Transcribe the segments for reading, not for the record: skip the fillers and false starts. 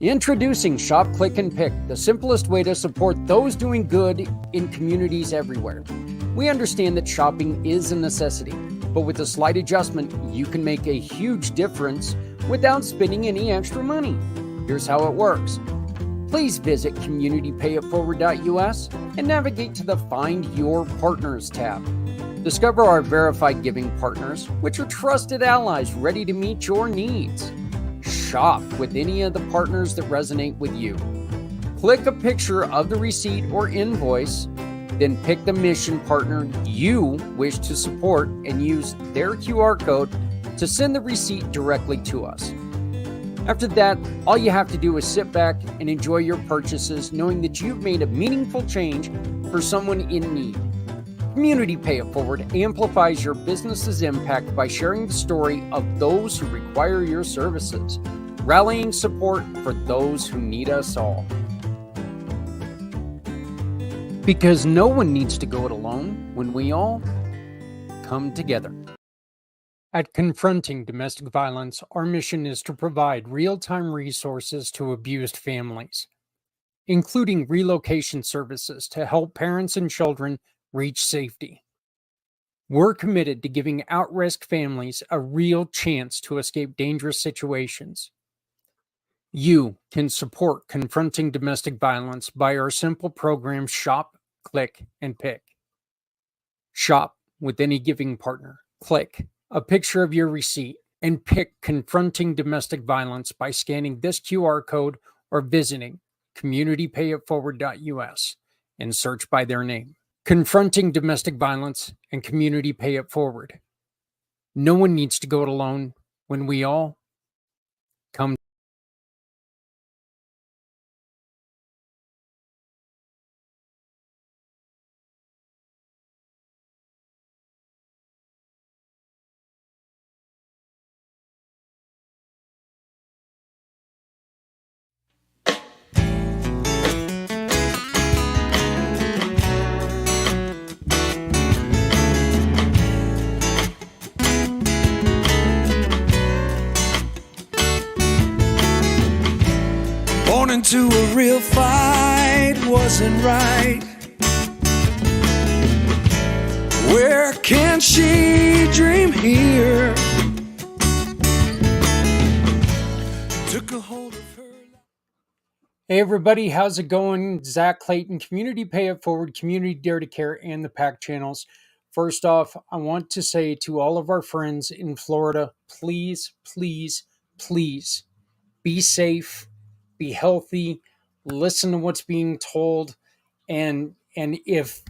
Introducing Shop, Click, and Pick, the simplest way to support those doing good in communities everywhere. We understand that shopping is a necessity, but with a slight adjustment, you can make a huge difference without spending any extra money. Here's how it works. Please visit communitypayitforward.us and navigate to the Find Your Partners tab. Discover our verified giving partners, which are trusted allies ready to meet your needs. Shop with any of the partners that resonate with you. Click a picture of the receipt or invoice, then pick the mission partner you wish to support and use their QR code to send the receipt directly to us. After that, all you have to do is sit back and enjoy your purchases, knowing that you've made a meaningful change for someone in need. Community Pay It Forward amplifies your business's impact by sharing the story of those who require your services, rallying support for those who need us all. Because no one needs to go it alone when we all come together. At Confronting Domestic Violence, our mission is to provide real-time resources to abused families, including relocation services to help parents and children reach safety. We're committed to giving at-risk families a real chance to escape dangerous situations. You can support Confronting Domestic Violence by our simple program Shop, Click, and Pick. Shop with any giving partner. Click a picture of your receipt and pick Confronting Domestic Violence by scanning this QR code or visiting communitypayitforward.us and search by their name. Confronting Domestic Violence and Community Pay It Forward. No one needs to go it alone when we all come. Born into a real fight wasn't right. Where can she dream here? Took a hold of her. Hey everybody, how's it going? Zach Clayton, Community Pay It Forward, Community Dare to Care, and the PAC channels. First off, I want to say to all of our friends in Florida, please, please, please be safe, be healthy, listen to what's being told, and if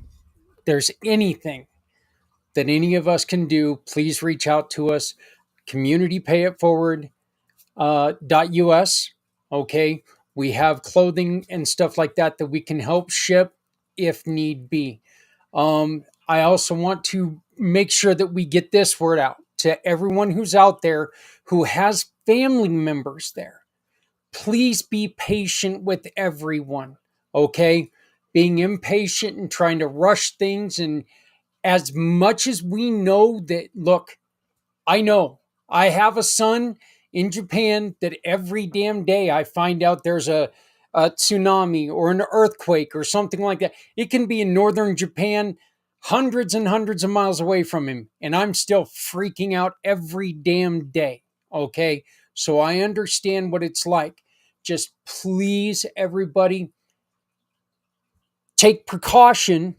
there's anything that any of us can do, please reach out to us. Communitypayitforward.us. Okay, we have clothing and stuff like that we can help ship if need be. I also want to make sure that we get this word out to everyone who's out there who has family members there. Please be patient with everyone, okay? Being impatient and trying to rush things, and as much as we know that, look, I know I have a son in Japan that every damn day I find out there's a tsunami or an earthquake or something like that. It can be in northern Japan, hundreds and hundreds of miles away from him, and I'm still freaking out every damn day, okay? So I understand what it's like. Just please, everybody, take precaution,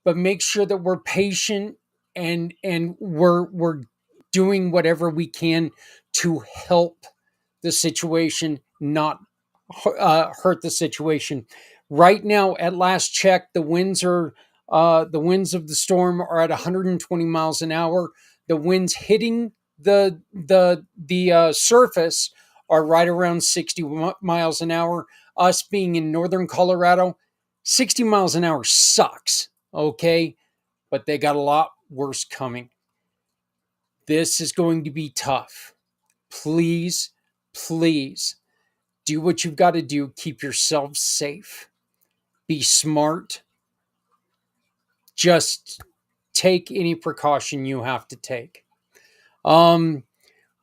but make sure that we're patient and we're doing whatever we can to help the situation, not hurt the situation. Right now, at last check, the winds of the storm are at 120 miles an hour. The winds hitting the surface are right around 60 miles an hour. Us being in northern Colorado, 60 miles an hour sucks, okay? But they got a lot worse coming. This is going to be tough. Please, please do what you've got to do. Keep yourself safe. Be smart. Just take any precaution you have to take.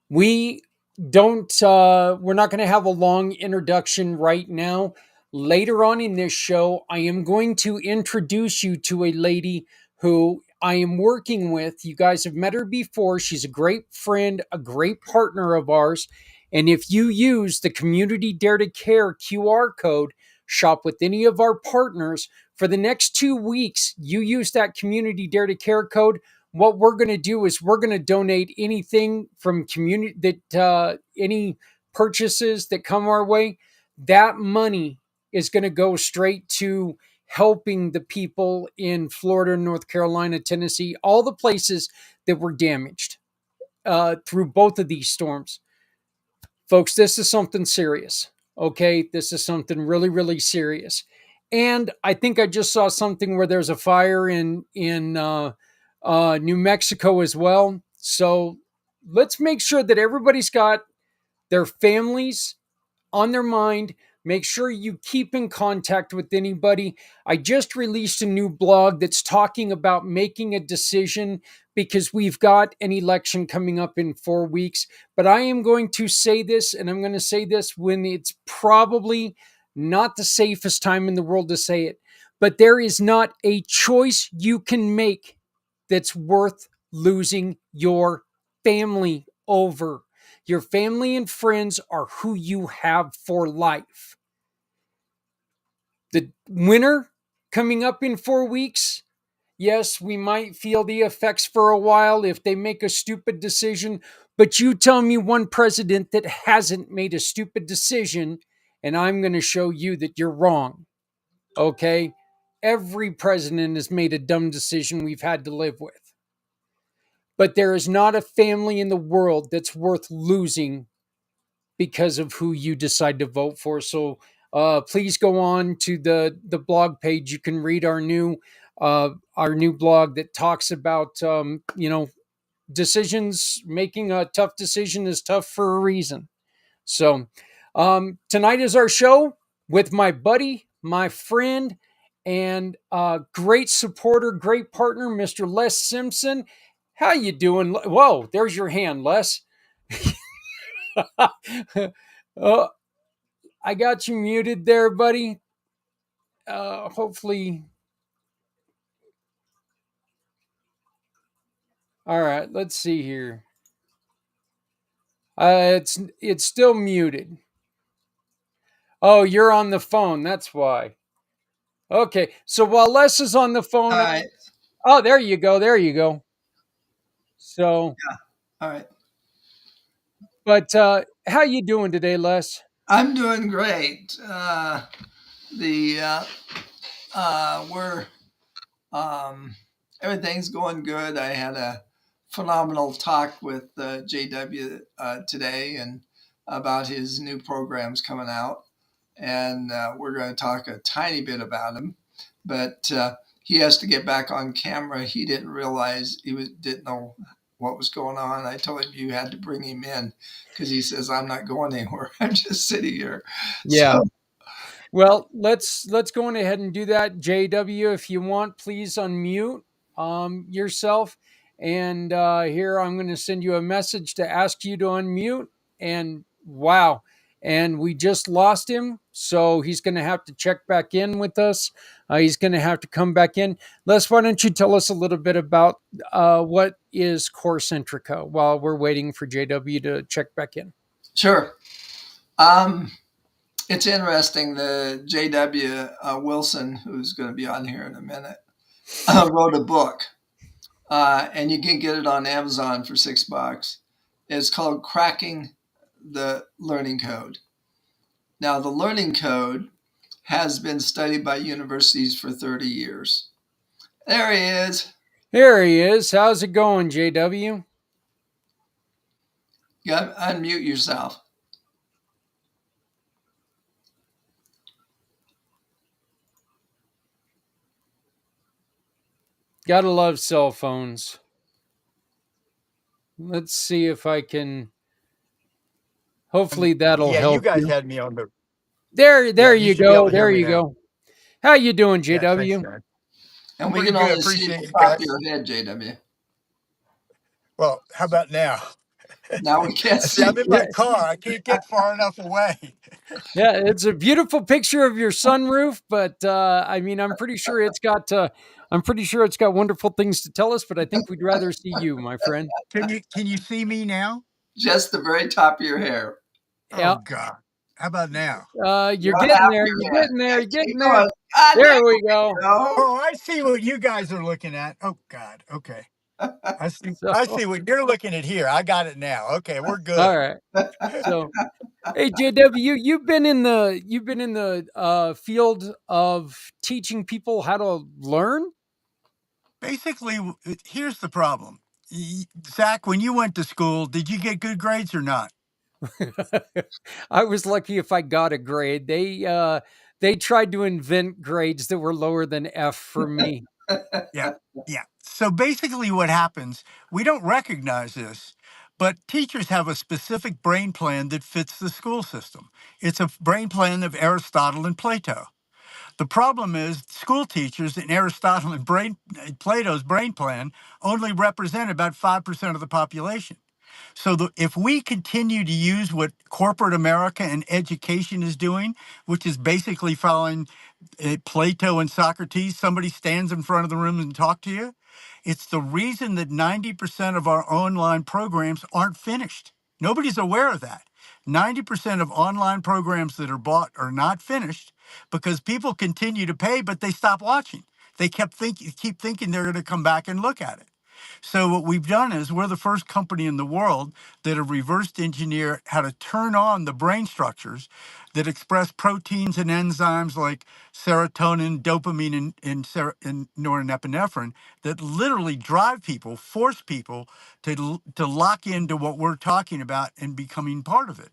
We don't we're not going to have a long introduction right now. Later on in this show, I am going to introduce you to a lady who I am working with. You guys have met her before. She's a great friend, a great partner of ours. And if you use the Community Dare to Care QR code, shop with any of our partners for the next 2 weeks, you use that Community Dare to Care code. What we're going to do is we're going to donate anything from community that any purchases that come our way. That money is going to go straight to helping the people in Florida, North Carolina, Tennessee, all the places that were damaged through both of these storms. Folks, this is something serious. Okay, this is something really, really serious. And I think I just saw something where there's a fire in New Mexico as well. So let's make sure that everybody's got their families on their mind. Make sure you keep in contact with anybody. I just released a new blog that's talking about making a decision because we've got an election coming up in 4 weeks. But I am going to say this, and I'm going to say this when it's probably not the safest time in the world to say it. But there is not a choice you can make that's worth losing your family over. Your family and friends are who you have for life. The winter coming up in 4 weeks, yes, we might feel the effects for a while if they make a stupid decision, but you tell me one president that hasn't made a stupid decision, and I'm going to show you that you're wrong. Okay? Every president has made a dumb decision we've had to live with. But there is not a family in the world that's worth losing because of who you decide to vote for. So please go on to the blog page. You can read our new blog that talks about decisions. Making a tough decision is tough for a reason. So tonight is our show with my buddy, my friend, and great supporter, great partner, Mr. Les Simpson. How you doing? Whoa, there's your hand, Les. uh, I got you muted there, buddy. Hopefully. All right, let's see here. It's still muted. Oh, you're on the phone. That's why. Okay, so while Les is on the phone, All right. oh, there you go. There you go. So, All right. but how you doing today, Les? I'm doing great. The we're Everything's going good. I had a phenomenal talk with JW today and about his new programs coming out, and we're going to talk a tiny bit about him, but he has to get back on camera. He didn't realize didn't know what was going on. I told him you had to bring him in because he says I'm not going anywhere. I'm just sitting here. Yeah. So Well, let's go on ahead and do that. JW, if you want, please unmute yourself. And here I'm going to send you a message to ask you to unmute. And wow. And we just lost him. So he's going to have to check back in with us. He's going to have to come back in. Les, why don't you tell us a little bit about what is Core Centrica while we're waiting for JW to check back in? sure. It's interesting. The J.W. Wilson, who's going to be on here in a minute, wrote a book, and you can get it on Amazon for $6. It's called Cracking the Learning Code. Now, the learning code has been studied by universities for 30 years. There he is. Here he is. How's it going, JW? You got to unmute yourself. Gotta love cell phones. Let's see if I can. Hopefully that'll help. You guys had me on the. There you you should be able go. to hear There me you now. go. How you doing, Yeah, thanks, JW? man. And we Pretty can good. only see Appreciate the you top of guys. your head, JW. Well, how about now? Now we can't See, see I'm in Yeah, my car. I can't get far enough away. yeah, it's a beautiful picture of your sunroof, but I mean, I'm pretty sure it's got wonderful things to tell us. But I think we'd rather see you, my friend. Can you see me now? just the very top of your hair. Oh Yeah, God. How about now? you're Well, getting half there. your You're head. getting there. You're Keep getting there. going. Ah, there There we go. we go. Oh, I see what you guys are looking at. Oh God. Okay. I see. So, I see what you're looking at here. I got it now. Okay, we're all good. right. So, hey, JW, you've been in the field of teaching people how to learn. Basically, here's the problem. Zach, when you went to school, did you get good grades or not? I was lucky if I got a grade. They tried to invent grades that were lower than F for me. Yeah. Yeah. So basically, what happens, we don't recognize this, but teachers have a specific brain plan that fits the school system. It's a brain plan of Aristotle and Plato. The problem is school teachers in Aristotle and Plato's brain plan only represent about 5% of the population. So if we continue to use what corporate America and education is doing, which is basically following Plato and Socrates, somebody stands in front of the room and talk to you. It's the reason that 90% of our online programs aren't finished. Nobody's aware of that. 90% of online programs that are bought are not finished because people continue to pay, but they stop watching. They keep thinking they're going to come back and look at it. So what we've done is we're the first company in the world that have reversed engineered how to turn on the brain structures that express proteins and enzymes like serotonin, dopamine, and norepinephrine that literally drive people, force people to lock into what we're talking about and becoming part of it.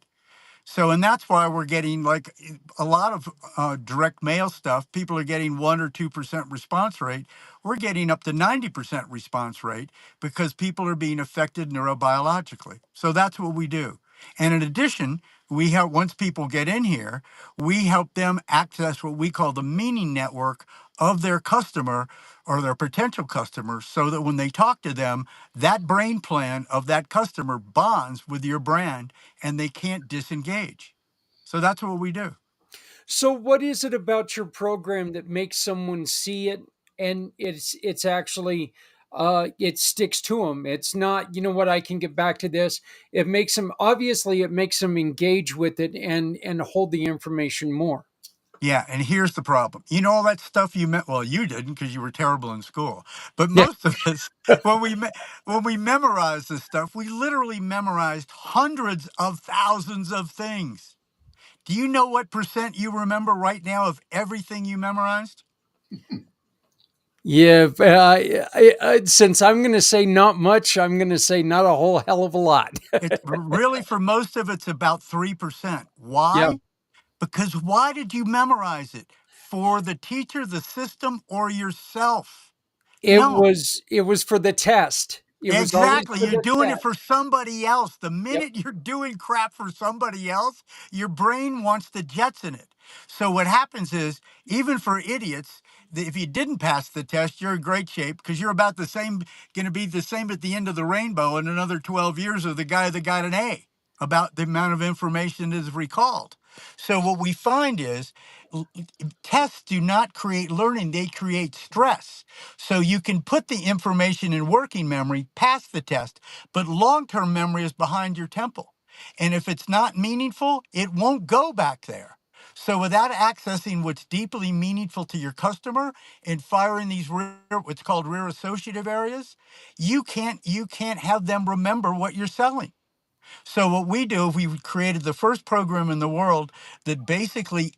So, and that's why we're getting like a lot of direct mail stuff. People are getting 1 or 2% response rate. We're getting up to 90% response rate because people are being affected neurobiologically. So that's what we do. And in addition, we help once people get in here, we help them access what we call the meaning network of their customer or their potential customers so that when they talk to them, that brain plan of that customer bonds with your brand and they can't disengage. So that's what we do. So, what is it about your program that makes someone see it and it's actually it sticks to them? It's not, you know what, I can get back to this. It makes them, obviously it makes them engage with it and hold the information more. Yeah, and here's the problem. You know all that stuff you meant. Well, you didn't because you were terrible in school. But Yeah. most of us, when when we memorized this stuff, we literally memorized hundreds of thousands of things. Do you know what percent you remember right now of everything you memorized? Yeah, since I'm going to say not much, I'm going to say not a whole hell of a lot. It's really for most of it's about 3%. Yeah. Why? Because why did you memorize it? For the teacher, the system, or yourself? No. It was for the test. It was always Exactly. for You're the doing it test. for somebody else. The Yep. minute you're doing crap for somebody else, your brain wants to jetson it. So what happens is, even for idiots, if you didn't pass the test, you're in great shape because you're about the same, going to be the same at the end of the rainbow in another 12 years of the guy that got an A about the amount of information that is recalled. So what we find is tests do not create learning, they create stress. So you can put the information in working memory past the test, but long-term memory is behind your temple. And if it's not meaningful, it won't go back there. So without accessing what's deeply meaningful to your customer and firing these what's called rear associative areas, you can't have them remember what you're selling. So what we do, we created the first program in the world that basically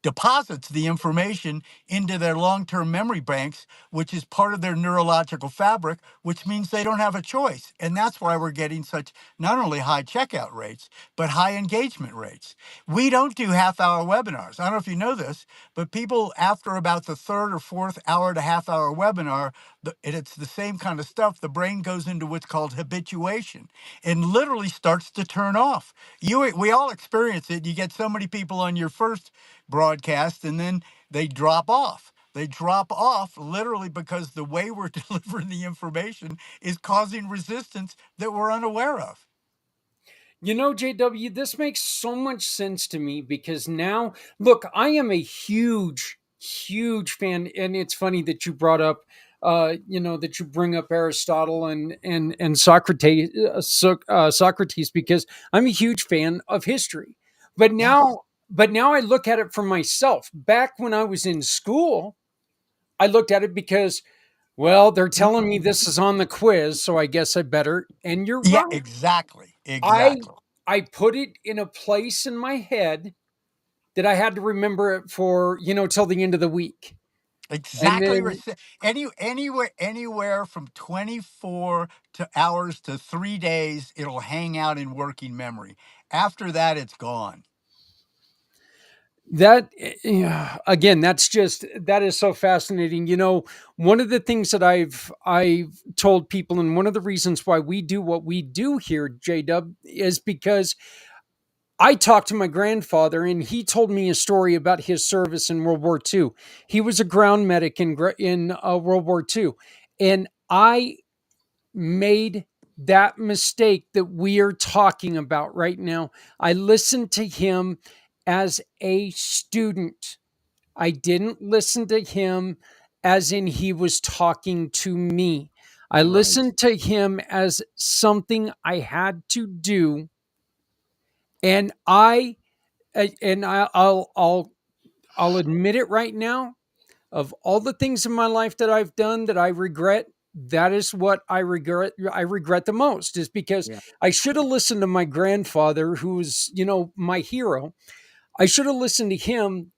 deposits the information into their long-term memory banks, which is part of their neurological fabric, which means they don't have a choice. And that's why we're getting such not only high checkout rates, but high engagement rates. We don't do half-hour webinars. I don't know if you know this, but people after about the third or fourth hour to half-hour webinar, and it's the same kind of stuff, the brain goes into what's called habituation and literally starts to turn off. We all experience it. You get so many people on your first broadcast and then they drop off. They drop off literally because the way we're delivering the information is causing resistance that we're unaware of. JW, this makes so much sense to me because now, look, I am a huge, huge fan, and it's funny that you brought up, that you bring up Aristotle and Socrates, Socrates, because I'm a huge fan of history. But Yes. now, but now I look at it for myself. Back when I was in school, I looked at it because, well, they're telling me this is on the quiz, so I guess I better. And you're Yeah, right. exactly. I Exactly. I put it in a place in my head that I had to remember it for, till the end of the week. And Exactly. then Anywhere from 24 to hours to 3 days, it'll hang out in working memory. After that, it's gone. that yeah, again, that is so fascinating. One of the things that I've told people, and one of the reasons why we do what we do here, JW, is because I talked to my grandfather, and he told me a story about his service in World War II. He was a ground medic in World War II, and I made that mistake that we are talking about right now. I listened to him as a student. I didn't listen to him as in he was talking to me. I Right. listened to him as something I had to do, and I'll admit it right now. Of all the things in my life that I've done that I regret, that is what I regret. I regret the most is because Yeah. I should have listened to my grandfather, who's my hero. I should have listened to him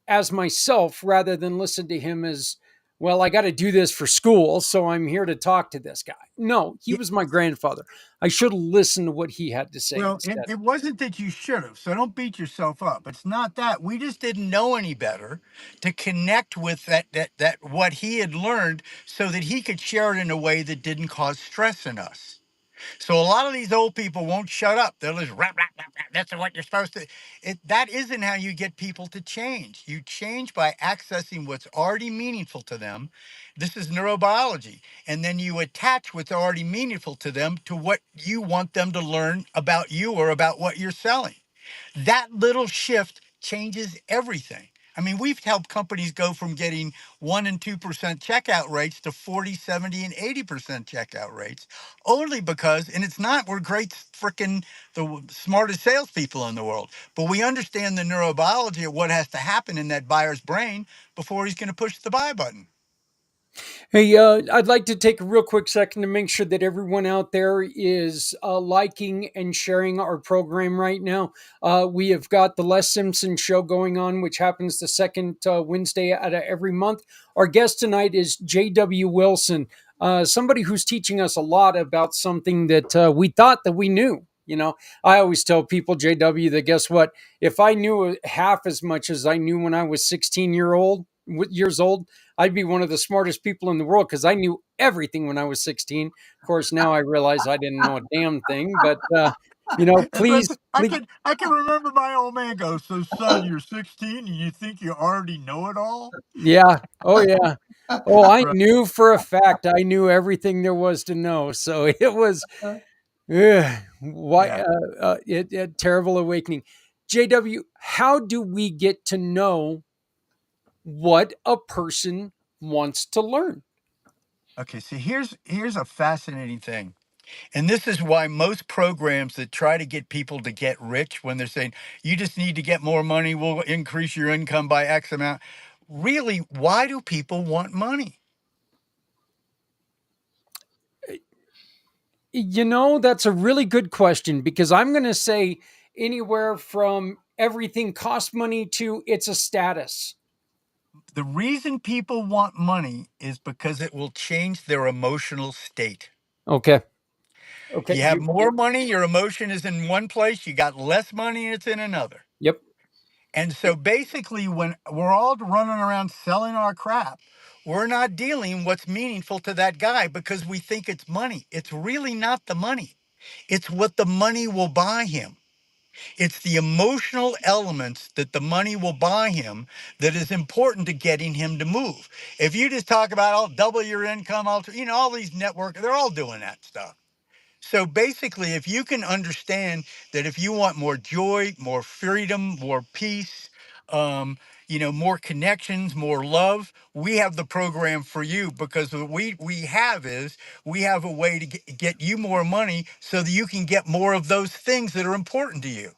as myself rather than listen to him as, well, I got to do this for school, so I'm here to talk to this guy. No, he was my grandfather. I should have listened to what he had to say Well, it, instead. it wasn't that you should have, so don't beat yourself up. It's not that. We just didn't know any better to connect with that what he had learned so that he could share it in a way that didn't cause stress in us. So a lot of these old people won't shut up. They'll just rap, rap, rap, rap. That's what you're supposed to. That isn't how you get people to change. You change by accessing what's already meaningful to them. This is neurobiology. And then you attach what's already meaningful to them to what you want them to learn about you or about what you're selling. That little shift changes everything. I mean, we've helped companies go from getting 1 and 2% checkout rates to 40, 70, and 80% checkout rates only because, and it's not, we're great freaking the smartest salespeople in the world, but we understand the neurobiology of what has to happen in that buyer's brain before he's going to push the buy button. Hey, I'd like to take a real quick second to make sure that everyone out there is liking and sharing our program right now. We have got the Les Simpson Show going on, which happens the second Wednesday out of every month. Our guest tonight is J.W. Wilson, somebody who's teaching us a lot about something that we thought that we knew. I always tell people, JW, that guess what? If I knew half as much as I knew when I was 16 years old, I'd be one of the smartest people in the world because I knew everything when I was 16. Of course, now I realize I didn't know a damn thing. But please, I please, can I can remember my old man go, so son, you're 16 and you think you already know it all? yeah, oh yeah, oh, I Right. knew for a fact I knew everything there was to know. So it was, why, Yeah. terrible awakening. JW, how do we get to know what a person wants to learn? Okay, so here's a fascinating thing. And this is why most programs that try to get people to get rich when they're saying you just need to get more money, we'll increase your income by X amount. Really, why do people want money? That's a really good question because I'm going to say anywhere from everything costs money to it's a status. The reason people want money is because it will change their emotional state. Okay. Okay. You have more money, your emotion is in one place, you got less money, it's in another. Yep. And so basically, when we're all running around selling our crap, we're not dealing what's meaningful to that guy because we think it's money. It's really not the money, it's what the money will buy him. It's the emotional elements that the money will buy him that is important to getting him to move. If you just talk about, I'll double your income, all these network, they're all doing that stuff. So basically, if you can understand that if you want more joy, more freedom, more peace, um, more connections, more love, we have the program for you, because what we have is we have a way to get you more money so that you can get more of those things that are important to you.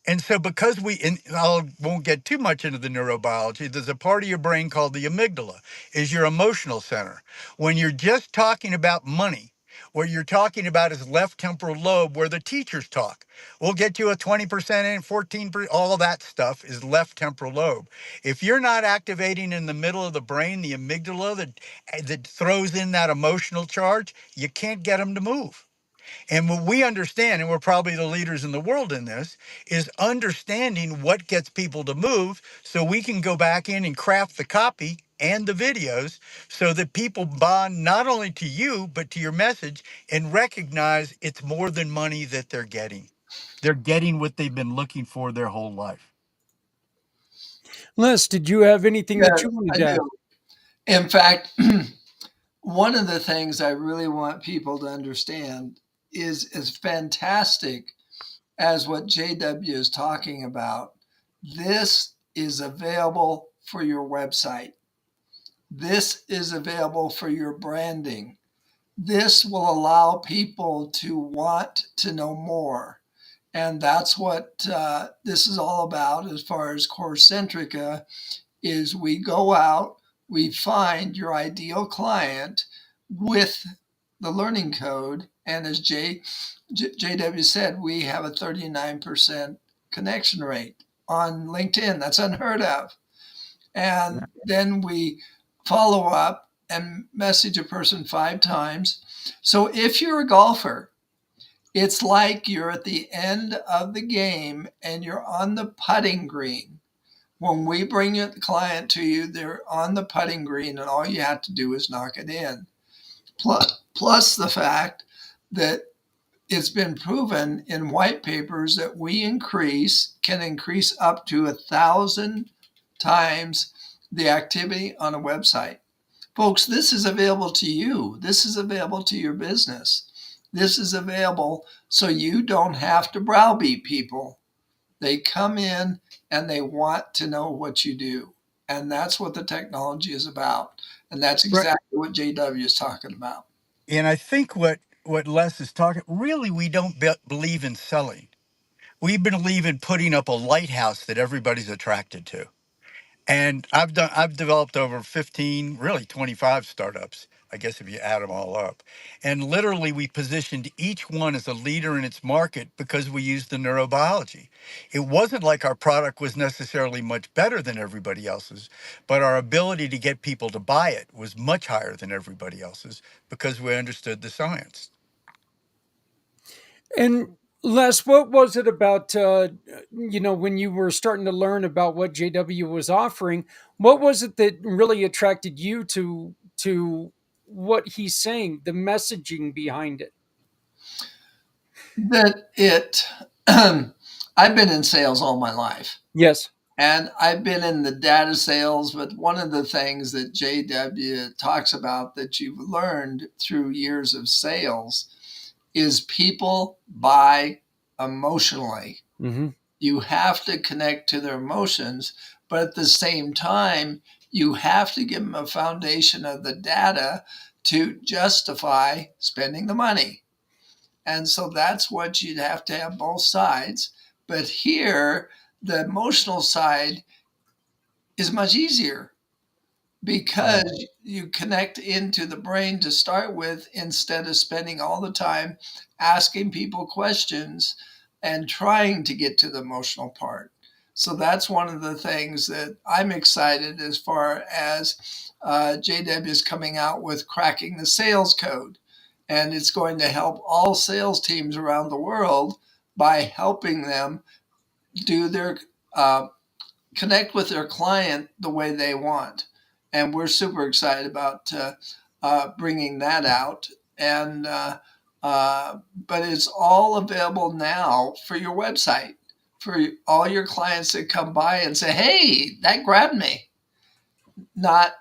And so, because and I won't get too much into the neurobiology, there's a part of your brain called the amygdala, is your emotional center. When you're just talking about money, what you're talking about is left temporal lobe, where the teachers talk. We'll get you a 20% in, 14%, all that stuff is left temporal lobe. If you're not activating in the middle of the brain, the amygdala that throws in that emotional charge, you can't get them to move. And what we understand, and we're probably the leaders in the world in this, is understanding what gets people to move so we can go back in and craft the copy and the videos so that people bond not only to you, but to your message, and recognize it's more than money that they're getting. They're getting what they've been looking for their whole life. Les, did you have anything that you Yes, wanted I to add? do. In fact, one of the things I really want people to understand is as fantastic as what JW is talking about. This is available for your website. This is available for your branding. This will allow people to want to know more. And that's what this is all about as far as Core Centrica is we go out, we find your ideal client with the learning code. And as JW said, we have a 39% connection rate on LinkedIn. That's unheard of. And then we follow up and message a person 5 times. So if you're a golfer, it's like you're at the end of the game and you're on the putting green. When we bring the client to you, they're on the putting green, and all you have to do is knock it in. Plus the fact that it's been proven in white papers that we can increase up to 1,000 times the activity on a website. Folks, this is available to you. This is available to your business. This is available so you don't have to browbeat people. They come in and they want to know what you do. And that's what the technology is about. And that's Right. exactly what JW is talking about. And I think what Les is talking, really, we don't believe in selling. We believe in putting up a lighthouse that everybody's attracted to. And I've developed over 15, really 25 startups, I guess if you add them all up. And literally we positioned each one as a leader in its market because we used the neurobiology. It wasn't like our product was necessarily much better than everybody else's, but our ability to get people to buy it was much higher than everybody else's because we understood the science. And Les, what was it about, when you were starting to learn about what JW was offering, what was it that really attracted you to what he's saying, the messaging behind it? That it, I've been in sales all my life. Yes. And I've been in the data sales, but one of the things that JW talks about that you've learned through years of sales is people buy emotionally. Mm-hmm. You have to connect to their emotions, but at the same time, you have to give them a foundation of the data to justify spending the money. And so that's what you'd have to have both sides. But here, the emotional side is much easier because you connect into the brain to start with instead of spending all the time asking people questions and trying to get to the emotional part. So that's one of the things that I'm excited as far as JW is coming out with cracking the sales code. And it's going to help all sales teams around the world by helping them do their connect with their client the way they want. And we're super excited about bringing that out. And but it's all available now for your website for all your clients that come by and say, "Hey, that grabbed me." Not,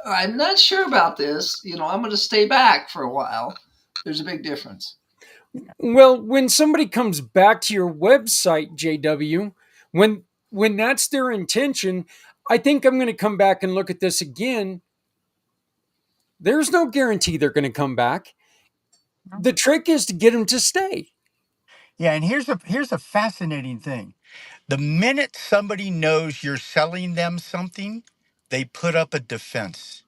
I'm not sure about this. I'm going to stay back for a while. There's a big difference. Well, when somebody comes back to your website, JW, when when that's their intention, I think I'm going to come back and look at this again. There's no guarantee they're going to come back. The trick is to get them to stay. Yeah, and here's a fascinating thing. The minute somebody knows you're selling them something, they put up a defense.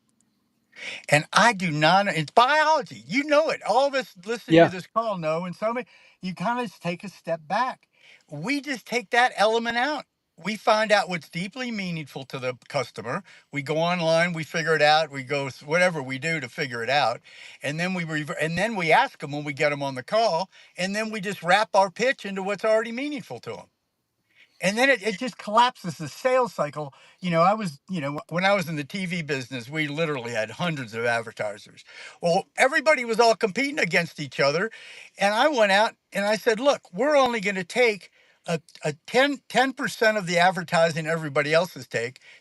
And I do not, it's biology. You know it. All of us listening to Yeah. this call know. And some, you kind of take a step back. We just take that element out. We find out what's deeply meaningful to the customer. We go online, we figure it out. We go whatever we do to figure it out, and then and then we ask them when we get them on the call, and then we just wrap our pitch into what's already meaningful to them. And then it just collapses the sales cycle. When I was in the TV business, we literally had hundreds of advertisers. Well, everybody was all competing against each other. And I went out and I said, look, we're only going to take a 10% of the advertising everybody else is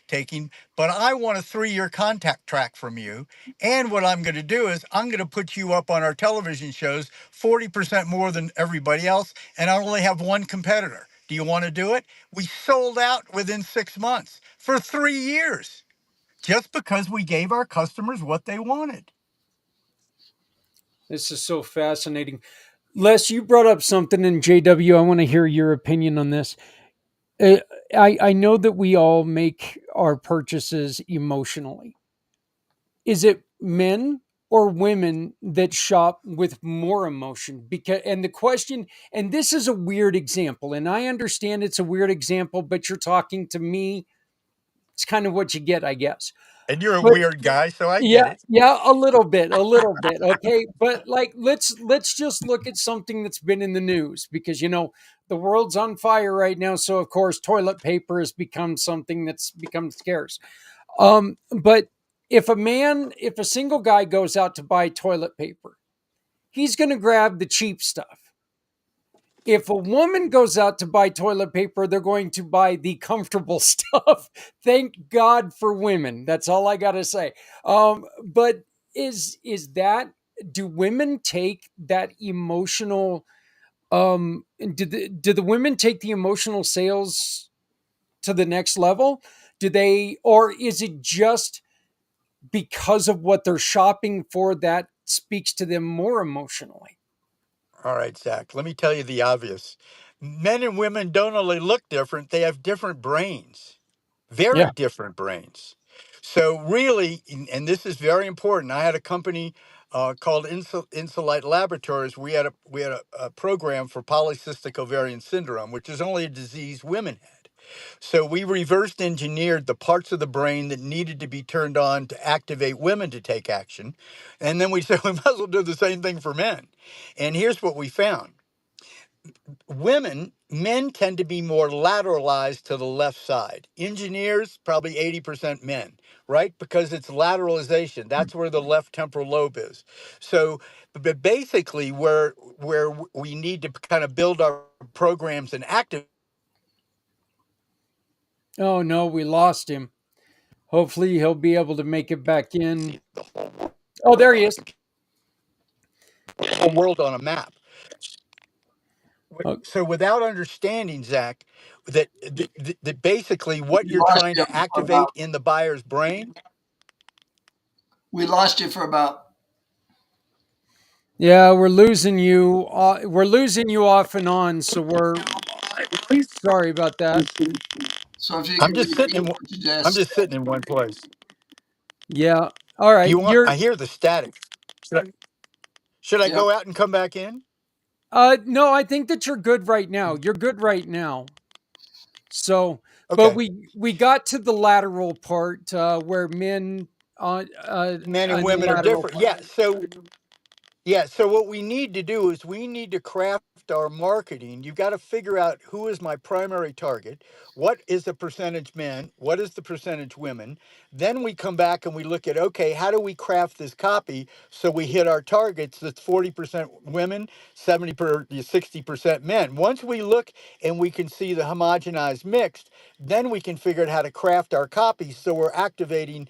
taking, but I want a 3-year contact track from you. And what I'm going to do is I'm going to put you up on our television shows 40% more than everybody else. And I only have one competitor. Do you want to do it? We sold out within 6 months for 3 years just because we gave our customers what they wanted. This is so fascinating. Les, you brought up something in JW. I want to hear your opinion on this. Uh, I know that we all make our purchases emotionally. Is it men or women that shop with more emotion? Because and the question, and this is a weird example, and I understand it's a weird example, but you're talking to me. It's kind of what you get, I guess. And you're a But weird guy, so I yeah, get it. yeah, a little bit, a little bit. Okay. But like let's just look at something that's been in the news because the world's on fire right now. So of course toilet paper has become something that's become scarce. But if a single guy goes out to buy toilet paper, he's gonna grab the cheap stuff. If a woman goes out to buy toilet paper, they're going to buy the comfortable stuff. Thank God for women. That's all I gotta say. But is that do women take that emotional? Do the women take the emotional sales to the next level? Do they, or is it just because of what they're shopping for that speaks to them more emotionally? All right, Zach, let me tell you the obvious. Men and women don't only look different, they have different brains, very Yeah. different brains. So, really, and this is very important, I had a company called Insulite Laboratories. We had a program for polycystic ovarian syndrome, which is only a disease women had. So we reversed engineered the parts of the brain that needed to be turned on to activate women to take action. And then we said we might as well do the same thing for men. And here's what we found. Men tend to be more lateralized to the left side. Engineers, probably 80% men, right? Because it's lateralization. That's where the left temporal lobe is. So, but basically, where we need to kind of build our programs and active. Oh no, we lost him. Hopefully he'll be able to make it back in. The whole Oh, there world he on a is. computer, the whole world on a map. Oh, So without understanding, Zach, that basically what We you're lost trying you to for about. activate in the buyer's brain. We lost you for about. yeah, we're losing you. We're losing you off and on. So we're sorry about that. So if you I'm can just sitting repeat in. what you I'm just. just sitting in one place. Yeah. All Do right. you want? I hear the static. Should I Yeah. go out and come back in? No, I think that you're good right now. You're good right now. So, but Okay. we got to the lateral part where men Men and in the women are lateral different. part. Yeah. So what we need to do is we need to craft our marketing. You've got to figure out who is my primary target, what is the percentage men, what is the percentage women. Then we come back and we look at, okay, how do we craft this copy so we hit our targets that's 40% women, 60% men. Once we look and we can see the homogenized mixed, then we can figure out how to craft our copies so we're activating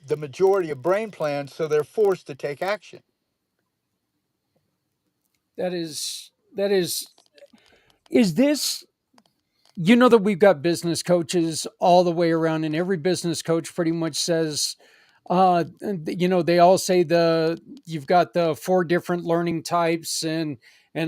the majority of brain plans so they're forced to take action. that is this, you know, that we've got business coaches all the way around, and every business coach pretty much says, you know, they all say you've got the four different learning types and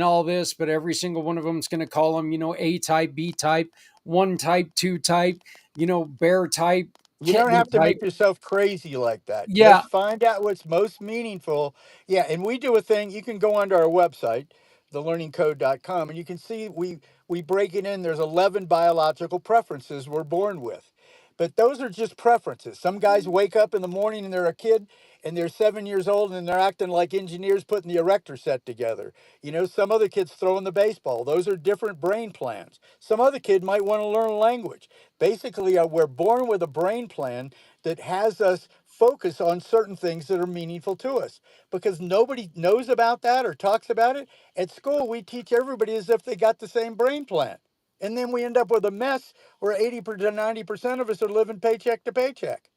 all this, but every single one of them is going to call them, you know, A type, B type, one type, two type, you know, bear type, You don't kitten have to type. make yourself crazy like that. Yeah. Just find out what's most meaningful. Yeah, and we do a thing. You can go onto our website, thelearningcode.com, and you can see we break it in. There's 11 biological preferences we're born with. But those are just preferences. Some guys wake up in the morning and they're a kid and they're 7 years old and they're acting like engineers putting the erector set together. You know, some other kids throwing the baseball. Those are different brain plans. Some other kid might want to learn a language. Basically, we're born with a brain plan that has us focus on certain things that are meaningful to us because nobody knows about that or talks about it. At school, we teach everybody as if they got the same brain plan. And then we end up with a mess where 80 to 90% of us are living paycheck to paycheck.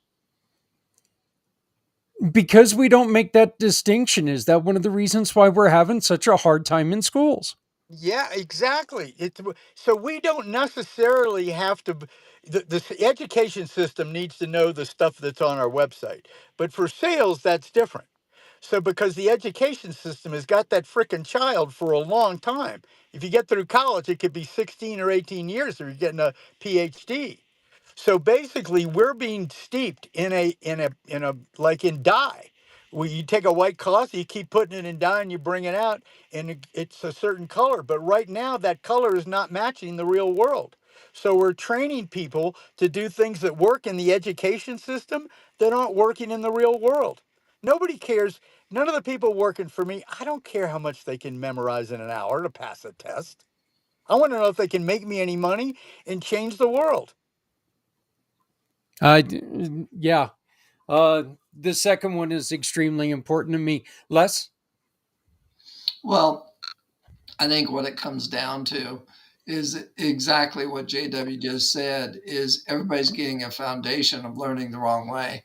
Because we don't make that distinction. Is that one of the reasons why we're having such a hard time in schools? Yeah, exactly. So we don't necessarily have to. The education system needs to know the stuff that's on our website, but for sales, that's different. So because the education system has got that frickin' child for a long time. If you get through college, it could be 16 or 18 years, or you're getting a PhD. So basically, we're being steeped in a like in dye. Where you take a white cloth, you keep putting it in dye, and you bring it out, and it's a certain color. But right now, that color is not matching the real world. So we're training people to do things that work in the education system that aren't working in the real world. Nobody cares. None of the people working for me, I don't care how much they can memorize in an hour to pass a test. I want to know if they can make me any money and change the world. Yeah. The second one is extremely important to me. Les? Well, I think what it comes down to is exactly what JW just said is everybody's getting a foundation of learning the wrong way.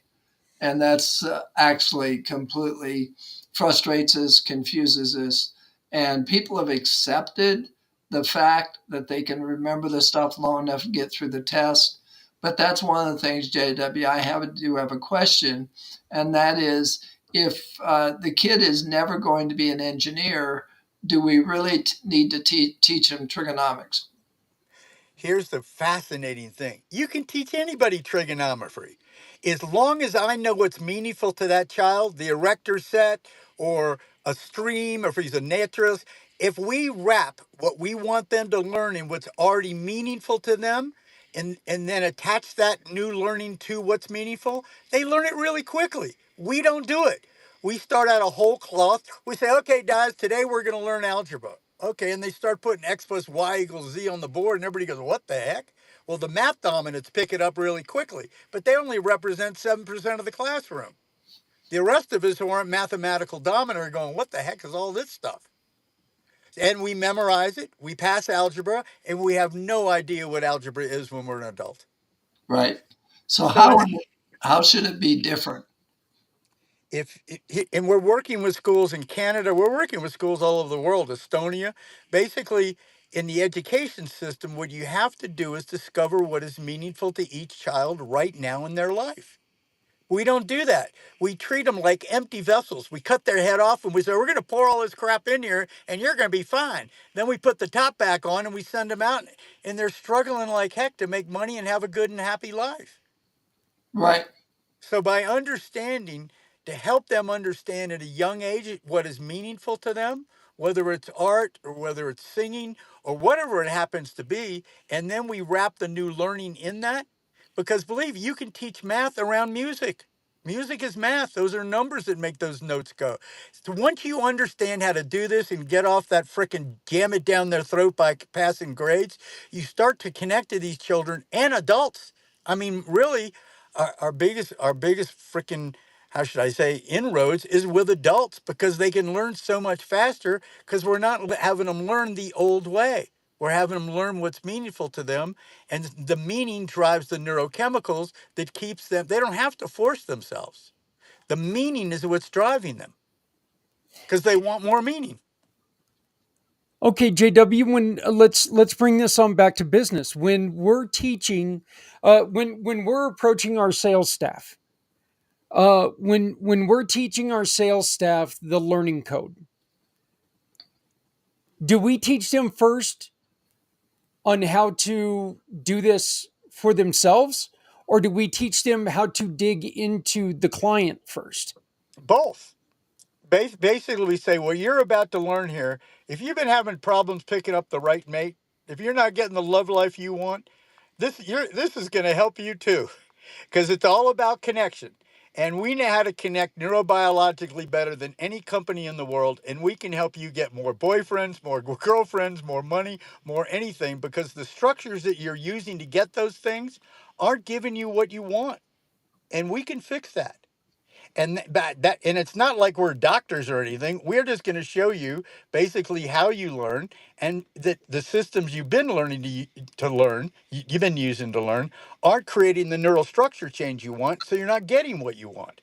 And that's actually completely frustrates us, confuses us. And people have accepted the fact that they can remember the stuff long enough to get through the test. But that's one of the things, JW, do have a question. And that is if the kid is never going to be an engineer, do we really need to teach him trigonomics? Here's the fascinating thing. You can teach anybody trigonometry. As long as I know what's meaningful to that child, the erector set or a stream, or if he's a naturalist, if we wrap what we want them to learn in what's already meaningful to them and then attach that new learning to what's meaningful, they learn it really quickly. We don't do it. We start out a whole cloth. We say, okay, guys, today we're going to learn algebra. Okay, and they start putting x plus y equals z on the board, and everybody goes, what the heck? Well, the math dominants pick it up really quickly, but they only represent 7% of the classroom. The rest of us who aren't mathematical dominant are going, what the heck is all this stuff? And we memorize it, we pass algebra, and we have no idea what algebra is when we're an adult. Right. So So it's how should it be different? if and we're working with schools in Canada, we're working with schools all over the world, Estonia. Basically, in the education system, what you have to do is discover what is meaningful to each child right now in their life. We don't do that. We treat them like empty vessels. We cut their head off and we say, we're going to pour all this crap in here and you're going to be fine. Then we put the top back on and we send them out and they're struggling like heck to make money and have a good and happy life. Right. So by understanding, to help them understand at a young age what is meaningful to them, whether it's art or whether it's singing or whatever it happens to be, and then we wrap the new learning in that, because believe you can teach math around music. Music is math. Those are numbers that make those notes go. So once you understand how to do this and get off that frickin' jam it down their throat by passing grades, you start to connect to these children and adults. I mean, really, our biggest freaking, how should I say, inroads is with adults because they can learn so much faster because we're not having them learn the old way. We're having them learn what's meaningful to them, and the meaning drives the neurochemicals that keeps them. They don't have to force themselves. The meaning is what's driving them because they want more meaning. Okay, JW, when let's bring this on back to business. When we're teaching, when we're approaching our sales staff, when we're teaching our sales staff the learning code, do we teach them first on how to do this for themselves, or do we teach them how to dig into the client first? Both. Basically, we say, well, you're about to learn here. If you've been having problems picking up the right mate, if you're not getting the love life you want, this is going to help you too, because it's all about connection. And we know how to connect neurobiologically better than any company in the world. And we can help you get more boyfriends, more girlfriends, more money, more anything, because the structures that you're using to get those things aren't giving you what you want. And we can fix that. And and it's not like we're doctors or anything. We're just going to show you basically how you learn, and that the systems you've been learning to learn, you've been using to learn, aren't creating the neural structure change you want, so you're not getting what you want.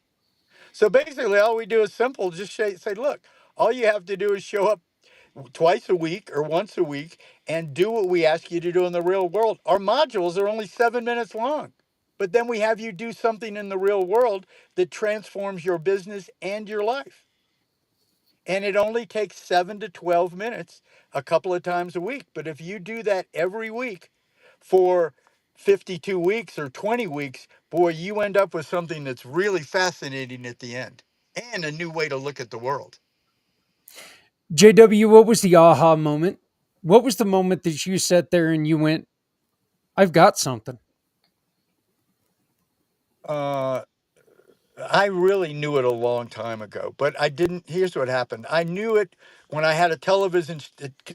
So basically, all we do is simple. Just say, look, all you have to do is show up twice a week or once a week and do what we ask you to do in the real world. Our modules are only 7 minutes long, but then we have you do something in the real world that transforms your business and your life. And it only takes 7 to 12 minutes a couple of times a week. But if you do that every week for 52 weeks or 20 weeks, boy, you end up with something that's really fascinating at the end and a new way to look at the world. JW, what was the aha moment? What was the moment that you sat there and you went, I've got something? Uh, I really knew it a long time ago, but I didn't. Here's what happened. I knew it when I had a television,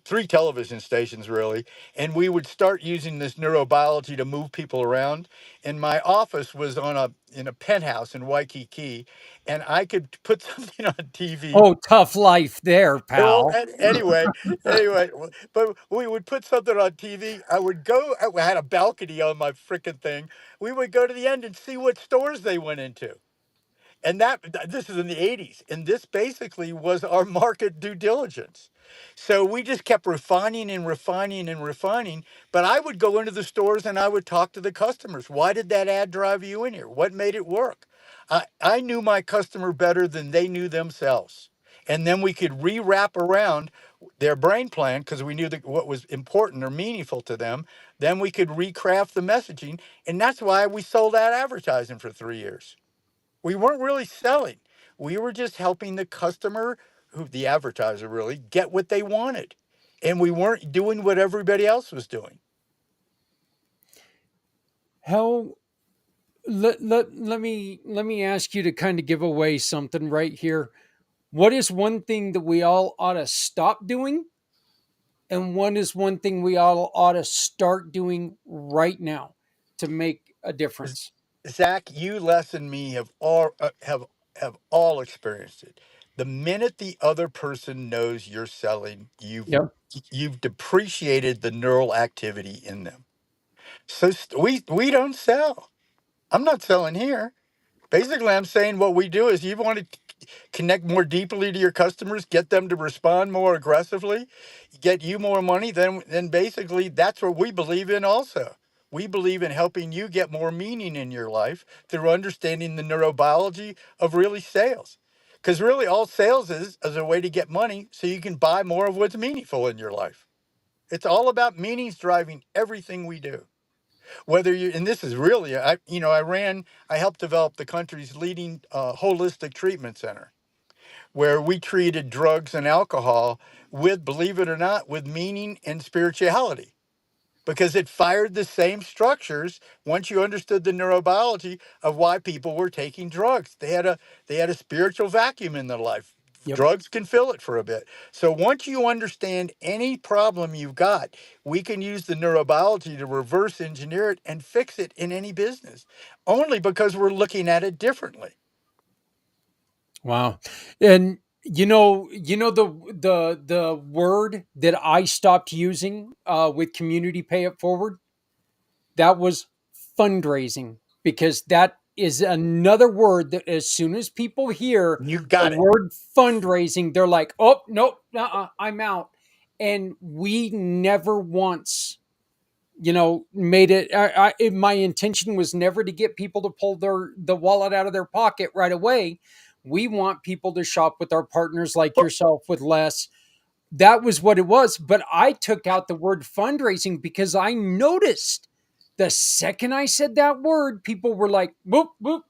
three television stations really, and we would start using this neurobiology to move people around. And my office was in a penthouse in Waikiki, and I could put something on TV. Oh, tough life there, Well, pal. anyway, but we would put something on TV. I would go. I had a balcony on my frickin' thing. We would go to the end and see what stores they went into. And this is in the 80s, and this basically was our market due diligence. So we just kept refining and refining and refining. But I would go into the stores and I would talk to the customers. Why did that ad drive you in here? What made it work? I knew my customer better than they knew themselves. And then we could rewrap around their brain plan because we knew that what was important or meaningful to them. Then we could recraft the messaging. And that's why we sold out advertising for 3 years. We weren't really selling. We were just helping the customer, who the advertiser really, get what they wanted. And we weren't doing what everybody else was doing. How let me ask you to kind of give away something right here. What is one thing that we all ought to stop doing? And one is one thing we all ought to start doing right now to make a difference. Zach, you, Les, and me have all experienced it. The minute the other person knows you're selling, Yep. you've depreciated the neural activity in them. So we don't sell. I'm not selling here. Basically, I'm saying what we do is you want to connect more deeply to your customers, get them to respond more aggressively, get you more money, then basically that's what we believe in also. We believe in helping you get more meaning in your life through understanding the neurobiology of really sales. Because really all sales is a way to get money so you can buy more of what's meaningful in your life. It's all about meanings driving everything we do. Whether you, and this is really, I helped develop the country's leading holistic treatment center, where we treated drugs and alcohol with, believe it or not, with meaning and spirituality, because it fired the same structures once you understood the neurobiology of why people were taking drugs. They had a spiritual vacuum in their life. Yep. Drugs can fill it for a bit. So once you understand any problem you've got, we can use the neurobiology to reverse engineer it and fix it in any business, only because we're looking at it differently. Wow. And the word that I stopped using with community pay it forward, that was fundraising, because that is another word that as soon as people hear You the got it. word fundraising, they're like, oh, nope, I'm out. and we never once, made it. My intention was never to get people to pull the wallet out of their pocket right away. We want people to shop with our partners like yourself, with Les. That was what it was. But I took out the word fundraising because I noticed the second I said that word, people were like, boop, boop,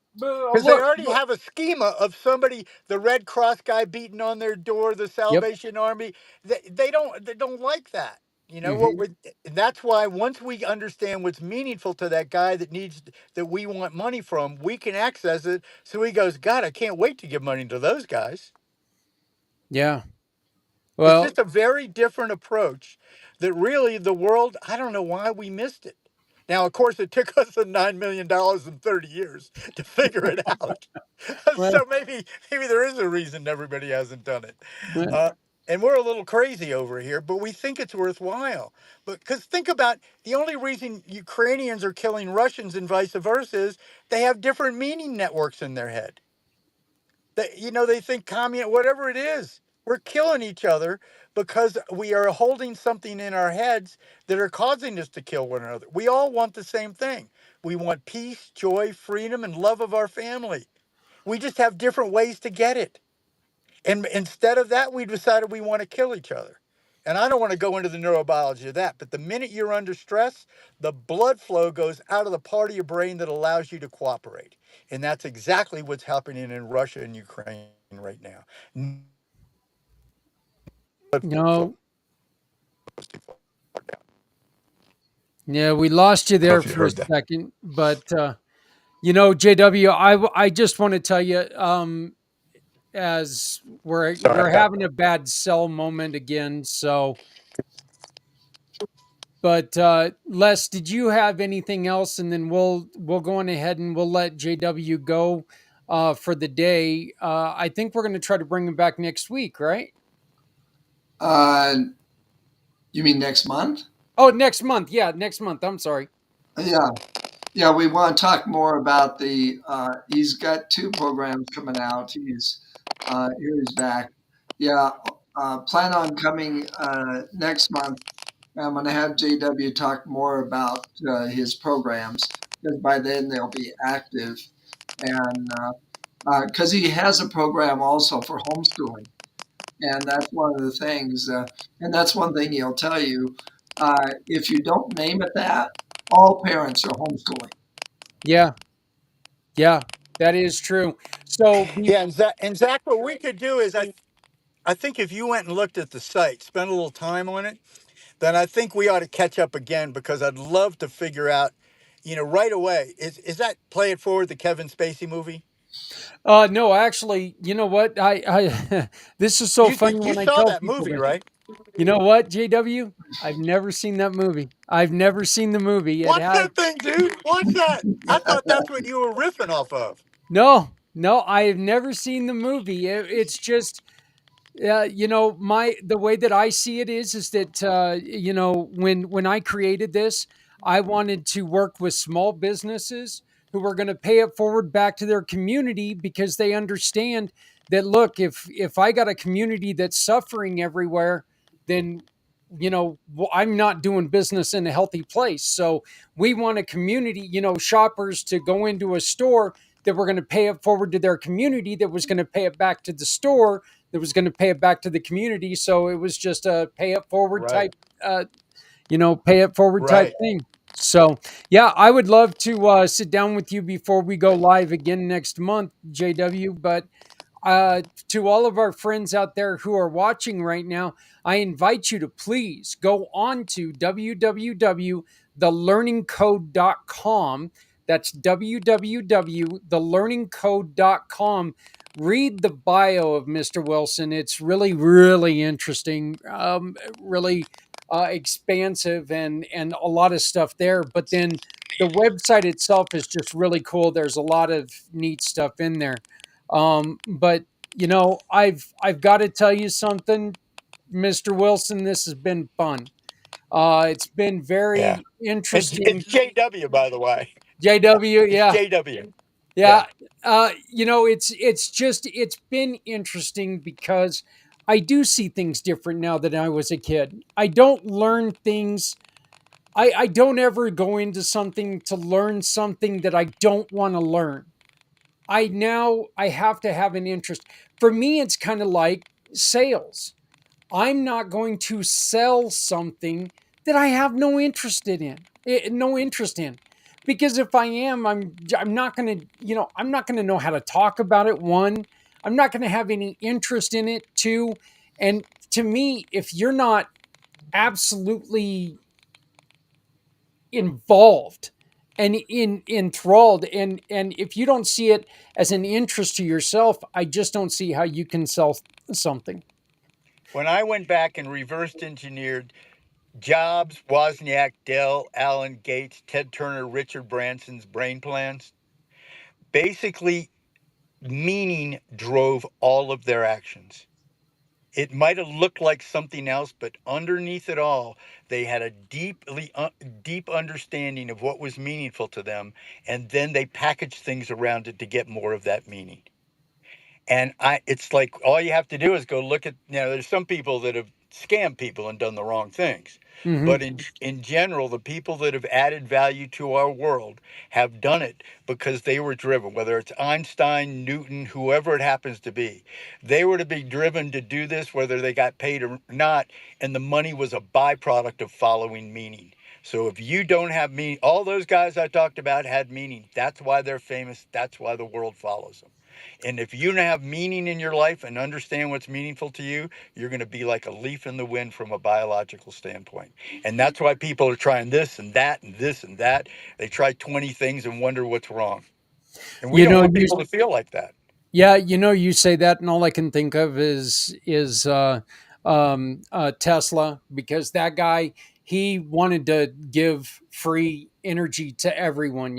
Because they look, already look. have a schema of somebody, the Red Cross guy beating on their door, the Yep. Salvation Army. They don't like that. You know what? Hmm. And that's why once we understand what's meaningful to that guy that we want money from, we can access it. So he goes, God, I can't wait to give money to those guys. Yeah. It's Well, just a very different approach that really the world, I don't know why we missed it. Now, of course, it took us the $9 million in 30 years to figure it out. well, So maybe there is a reason everybody hasn't done it. well, Uh, and we're a little crazy over here, but we think it's worthwhile. But because think about the only reason Ukrainians are killing Russians and vice versa is they have different meaning networks in their head. They think whatever it is, we're killing each other because we are holding something in our heads that are causing us to kill one another. We all want the same thing. We want peace, joy, freedom, and love of our family. We just have different ways to get it. And instead of that, we decided we want to kill each other. And I don't want to go into the neurobiology of that, but the minute you're under stress, the blood flow goes out of the part of your brain that allows you to cooperate. And that's exactly what's happening in Russia and Ukraine right now. Blood flow no, goes too far down. yeah, we lost you I don't know there if you for a heard that. second, but JW, I just want to tell you, as Sorry we're about having a that. bad sell moment again. So, but Les, did you have anything else? And then we'll go on ahead and we'll let JW go for the day. I think we're going to try to bring him back next week, right? Uh, you mean next month? Oh, next month. Yeah, next month. I'm sorry. Yeah, yeah. We want to talk more about the. He's got two programs coming out. Here he's back. Yeah, plan on coming next month. I'm going to have JW talk more about his programs because by then they'll be active, and because he has a program also for homeschooling. And that's one of the things, and that's one thing he'll tell you. If you don't name it that, all parents are homeschooling. Yeah, yeah, that is true. So, Yeah, and Zach, what we could do is I think if you went and looked at the site, spent a little time on it, then I think we ought to catch up again because I'd love to figure out, right away. Is that Play It Forward, the Kevin Spacey movie? no, actually, you know what? I this is so You funny did you when I saw tell that people movie, this. right? You know what, JW? I've never seen that movie. I've never seen the movie. It Watch has that thing, dude. Watch that. I thought that's what you were riffing off of. no, no. I have never seen the movie. It's just my the way that I see it is that when I created this, I wanted to work with small businesses who were going to pay it forward back to their community because they understand that, look, if I got a community that's suffering everywhere, then I'm not doing business in a healthy place. So we want a community, shoppers to go into a store that were going to pay it forward to their community, that was going to pay it back to the store, that was going to pay it back to the community. So it was just a Right. pay it forward type Right. thing. So yeah, I would love to sit down with you before we go live again next month, JW. But to all of our friends out there who are watching right now, I invite you to please go on to www.thelearningcode.com. That's www.thelearningcode.com. Read the bio of Mr. Wilson. It's really, really interesting, really expansive, and a lot of stuff there. But then the website itself is just really cool. There's a lot of neat stuff in there. But I've got to tell you something, Mr. Wilson. This has been fun. It's been Yeah. very It's interesting. JW, by the way. JW, It's yeah, JW. yeah. Yeah. It's been interesting because I do see things different now than I was a kid. I don't learn things. I don't ever go into something to learn something that I don't want to learn. I have to have an interest. For me, it's kind of like sales. I'm not going to sell something that I have no interest in. Because if I am, I'm not going to, I'm not going to know how to talk about it. One, I'm not going to have any interest in it. Two, and to me, if you're not absolutely involved and enthralled, and if you don't see it as an interest to yourself, I just don't see how you can sell something. When I went back and reversed engineered Jobs, Wozniak, Dell, Allen Gates, Ted Turner, Richard Branson's brain plans, basically meaning drove all of their actions. It might have looked like something else, but underneath it all, they had a deep understanding of what was meaningful to them, and then they packaged things around it to get more of that meaning. And it's like all you have to do is go look at, there's some people that have scammed people and done the wrong things. Hmm. But in general, the people that have added value to our world have done it because they were driven, whether it's Einstein, Newton, whoever it happens to be. They were to be driven to do this, whether they got paid or not. And the money was a byproduct of following meaning. So if you don't have meaning, all those guys I talked about had meaning. That's why they're famous. That's why the world follows them. And if you don't have meaning in your life and understand what's meaningful to you, you're going to be like a leaf in the wind from a biological standpoint. And that's why people are trying this and that and this and that. They try 20 things and wonder what's wrong. And we You don't know, want you people to feel like that. Yeah, you say that, and all I can think of is Tesla, because that guy, he wanted to give free energy to everyone.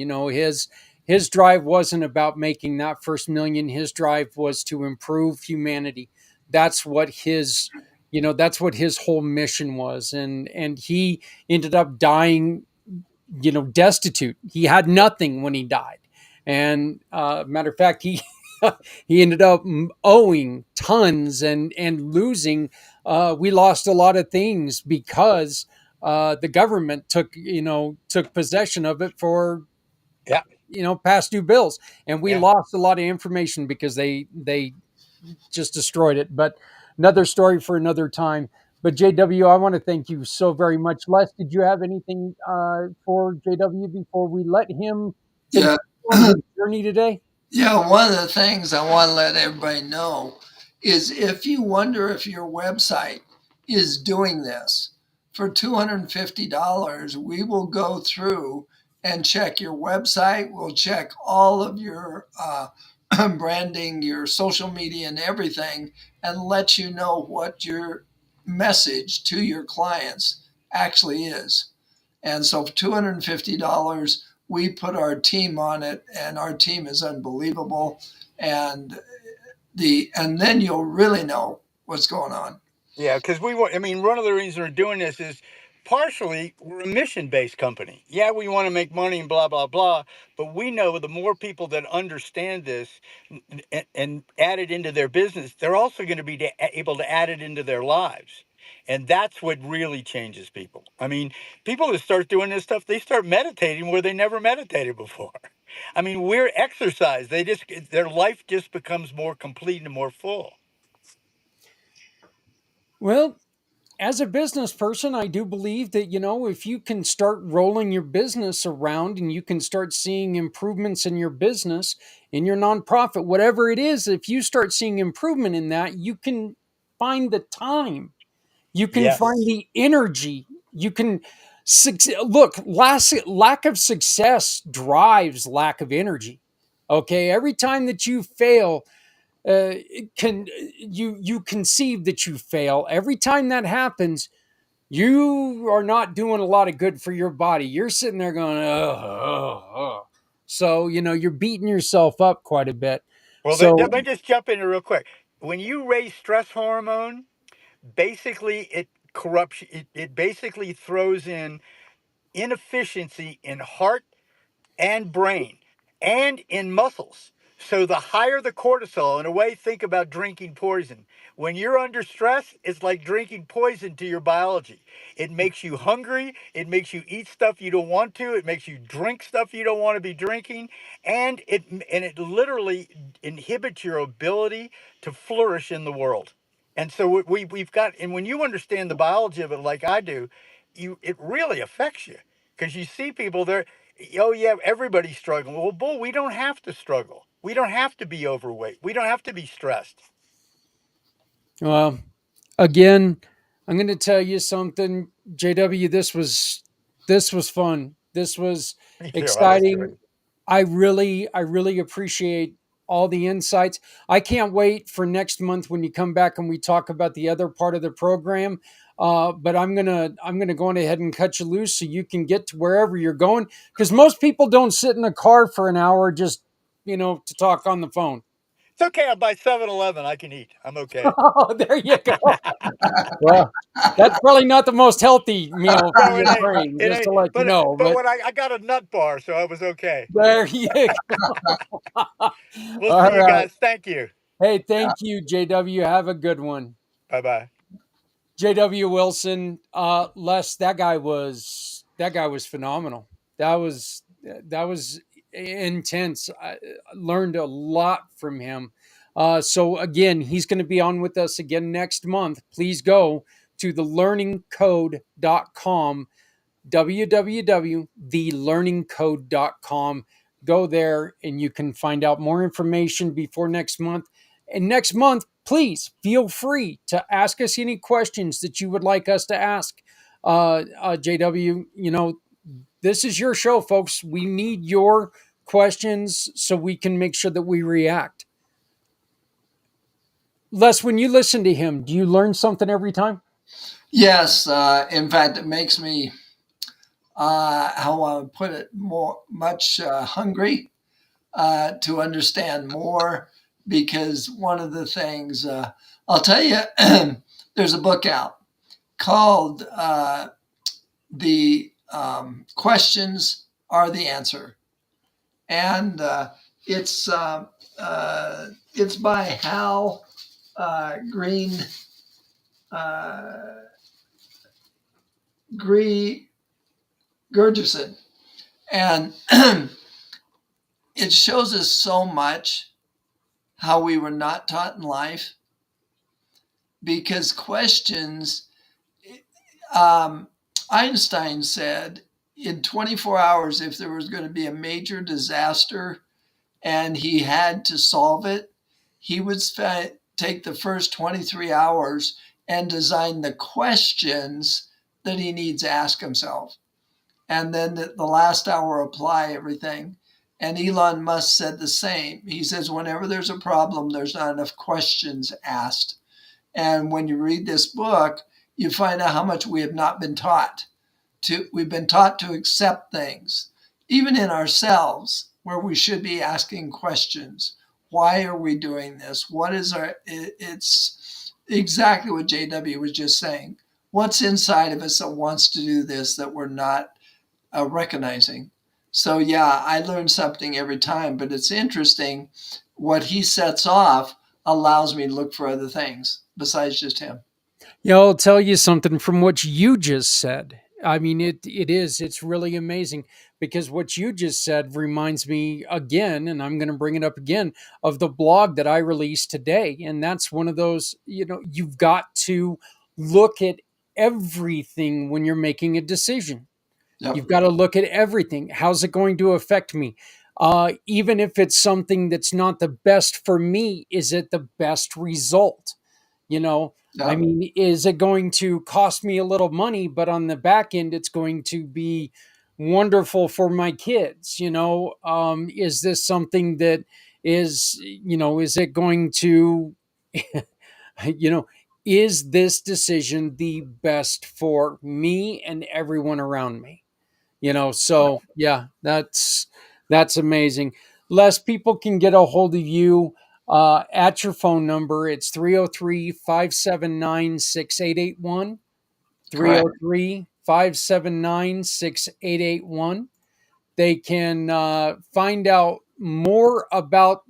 His drive wasn't about making that first million. His drive was to improve humanity. That's what his whole mission was, and he ended up dying, destitute. He had nothing when he died. And matter of fact, he he ended up owing tons and losing. We lost a lot of things because the government took possession of it for Yeah. past due bills, and we Yeah. lost a lot of information because they just destroyed it. But another story for another time. But JW, I want to thank you so very much. Les, did you have anything for JW before we let him continue Yeah. on his journey today? Yeah, one of the things I want to let everybody know is if you wonder if your website is doing this, for $250, we will go through and check your website. We'll check all of your branding, your social media, and everything, and let you know what your message to your clients actually is. And so for $250, we put our team on it, and our team is unbelievable. And and then you'll really know what's going on. Yeah, because we want, I mean, one of the reasons we're doing this is partially we're a mission based company. Yeah, we want to make money and blah, blah, blah. But we know the more people that understand this and add it into their business, they're also going to be able to add it into their lives. And that's what really changes people. I mean, people that start doing this stuff, they start meditating where they never meditated before. I mean, we're exercise. Their life just becomes more complete and more full. Well, as a business person, I do believe that, if you can start rolling your business around and you can start seeing improvements in your business, in your nonprofit, whatever it is, if you start seeing improvement in that, you can find the time, you can find Yes. the energy, you can look, lack of success drives lack of energy. Okay. Every time that you fail, can you conceive that you fail. Every time that happens, you are not doing a lot of good for your body. You're sitting there going, so you're beating yourself up quite a bit. Well, So let me just jump in real quick. When you raise stress hormone, basically it corrupts, it basically throws in inefficiency in heart and brain and in muscles. So the higher the cortisol, in a way, think about drinking poison. When you're under stress, it's like drinking poison to your biology. It makes you hungry. It makes you eat stuff you don't want to. It makes you drink stuff you don't want to be drinking, and it literally inhibits your ability to flourish in the world. And so we've got, and when you understand the biology of it like I do, it really affects you because you see people there. Oh yeah, everybody's struggling. Well, bull, we don't have to struggle. We don't have to be overweight. We don't have to be stressed. Well, again, I'm going to tell you something, JW. This was fun. This was Me too. I was exciting. great. I really appreciate all the insights. I can't wait for next month when you come back and we talk about the other part of the program. But I'm gonna go on ahead and cut you loose so you can get to wherever you're going because most people don't sit in a car for an hour just to talk on the phone. It's okay. I'm by 7-Eleven. I can eat. I'm okay. Oh, there you go. Well, that's probably not the most healthy meal for No, it your ain't. brain, It just to ain't. let you But know. but But when I got a nut bar, so I was okay. there you go. We'll All see you right. guys. Thank you. Hey, thank you, JW. Have a good one. Bye bye. JW Wilson, Les, that guy was phenomenal. That was intense. I learned a lot from him. So again, he's going to be on with us again next month. Please go to thelearningcode.com, www.thelearningcode.com. Go there and you can find out more information before next month. And next month, please feel free to ask us any questions that you would like us to ask. JW, this is your show, folks. We need your questions so we can make sure that we react. Les, when you listen to him, do you learn something every time? Yes, in fact, it makes me, how I would put it, much hungry to understand more. Because one of the things, I'll tell you, there's a book out called The Questions Are the Answer. And it's by Hal Green. Gurgison. And it shows us so much how we were not taught in life because questions, um, Einstein said in 24 hours, if there was going to be a major disaster and he had to solve it, he would take the first 23 hours and design the questions that he needs to ask himself. And then the last hour apply everything. And Elon Musk said the same. He says, whenever there's a problem, there's not enough questions asked. And when you read this book, you find out how much we have not been taught. We've been taught to accept things, even in ourselves, where we should be asking questions. Why are we doing this? What is it's exactly what JW was just saying. What's inside of us that wants to do this that we're not recognizing? So yeah, I learn something every time, but it's interesting what he sets off allows me to look for other things besides just him. Yeah, I'll tell you something from what you just said. I mean, it's really amazing because what you just said reminds me again, and I'm going to bring it up again, of the blog that I released today. And that's one of those, you've got to look at everything when you're making a decision. Yep. You've got to look at everything. How's it going to affect me? Even if it's something that's not the best for me, is it the best result? I Yep. mean, is it going to cost me a little money, but on the back end, it's going to be wonderful for my kids? Is this something that is it going to, you know, is this decision the best for me and everyone around me? So yeah, that's amazing. Less people can get a hold of you at your phone number. It's 303-579-6881. Correct. 303-579-6881. They can find out more about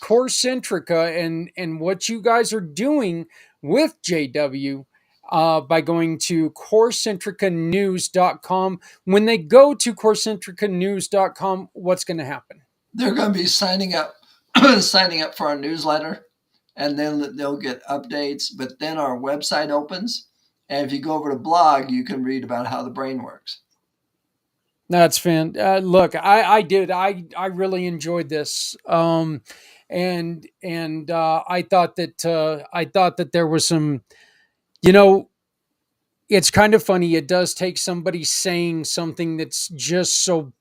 Corecentrica and what you guys are doing with JW by going to corecentricanews.com. When they go to corecentricanews.com, what's going to happen? They're going to be signing up signing up for our newsletter, and then they'll get updates. But then our website opens, and if you go over to blog, you can read about how the brain works. That's look, I did. I really enjoyed this. And I thought that there was some, you know, it's kind of funny. It does take somebody saying something that's just so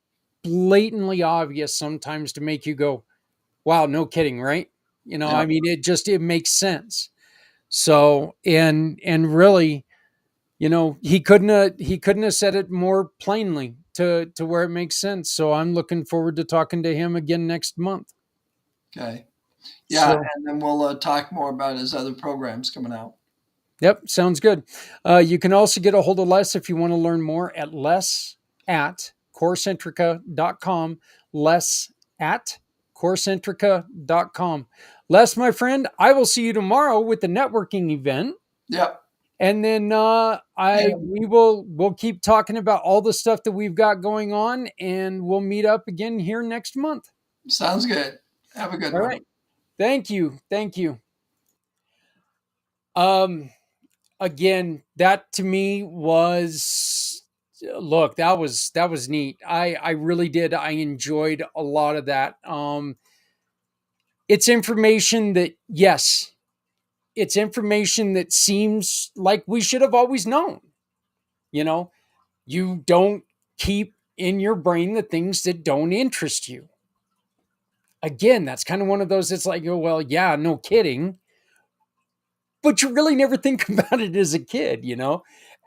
blatantly obvious sometimes to make you go, wow, no kidding, right? Yeah. I mean, it makes sense. So, and really, he couldn't have said it more plainly to where it makes sense. So I'm looking forward to talking to him again next month. Okay. Yeah, So, and then we'll talk more about his other programs coming out. yep, sounds good. You can also get a hold of Les if you want to learn more at les@corecentrica.com. les@corecentrica.com. Les, my friend, I will see you tomorrow with the networking event. Yep. And then And we'll keep talking about all the stuff that we've got going on, and we'll meet up again here next month. sounds good. Have a good All one. right. Thank you. Thank you. Um Again, that to me was, look, that was neat. I really did. I enjoyed a lot of that. It's information that, yes, it's information that seems like we should have always known. You know, you don't keep in your brain the things that don't interest you. Again, that's kind of one of those, it's like, oh, well, yeah, no kidding. But you really never think about it as a kid.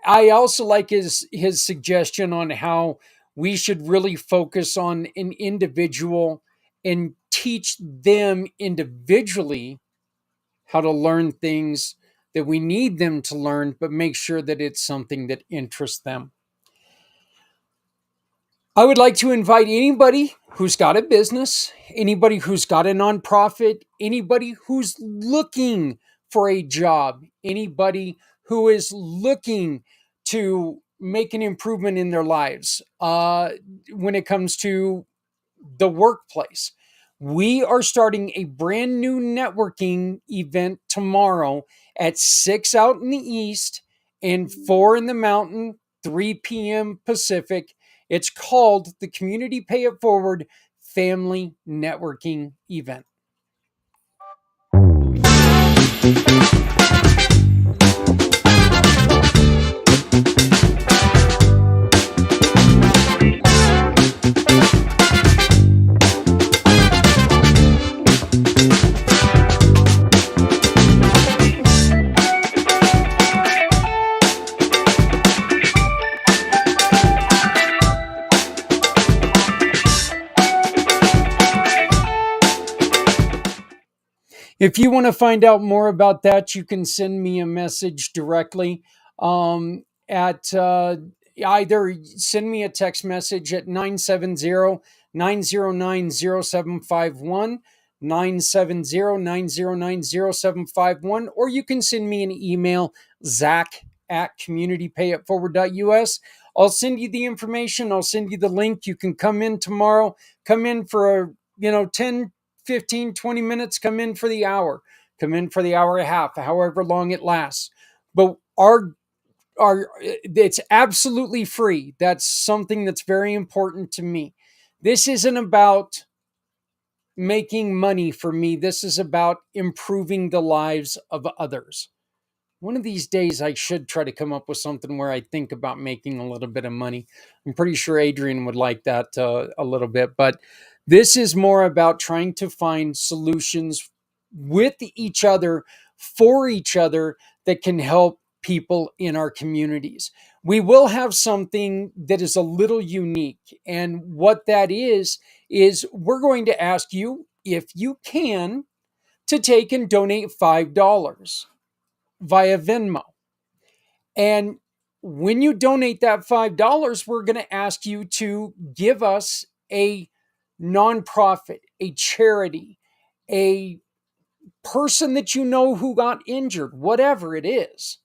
I also like his suggestion on how we should really focus on an individual and teach them individually how to learn things that we need them to learn, but make sure that it's something that interests them. I would like to invite anybody who's got a business, anybody who's got a nonprofit, anybody who's looking for a job, anybody who is looking to make an improvement in their lives when it comes to the workplace. We are starting a brand new networking event tomorrow at 6 out in the East and 4 in the Mountain, 3 p.m. Pacific. It's called the Community Pay It Forward Family Networking Event. If you want to find out more about that, you can send me a message directly at either send me a text message at 970-909-0751, 970-909-0751, or you can send me an email, zach@communitypayitforward.us. I'll send you the information. I'll send you the link. You can come in tomorrow. Come in for a 10, 15, 20 minutes. Come in for the hour. Come in for the hour and a half, however long it lasts. But it's absolutely free. That's something that's very important to me. This isn't about making money for me. This is about improving the lives of others. One of these days, I should try to come up with something where I think about making a little bit of money. I'm pretty sure Adrian would like that a little bit. But this is more about trying to find solutions with each other, for each other, that can help people in our communities. We will have something that is a little unique. And what that is we're going to ask you, if you can, to take and donate $5 via Venmo. And when you donate that $5, we're going to ask you to give us a nonprofit, a charity, a person that you know who got injured, whatever it is,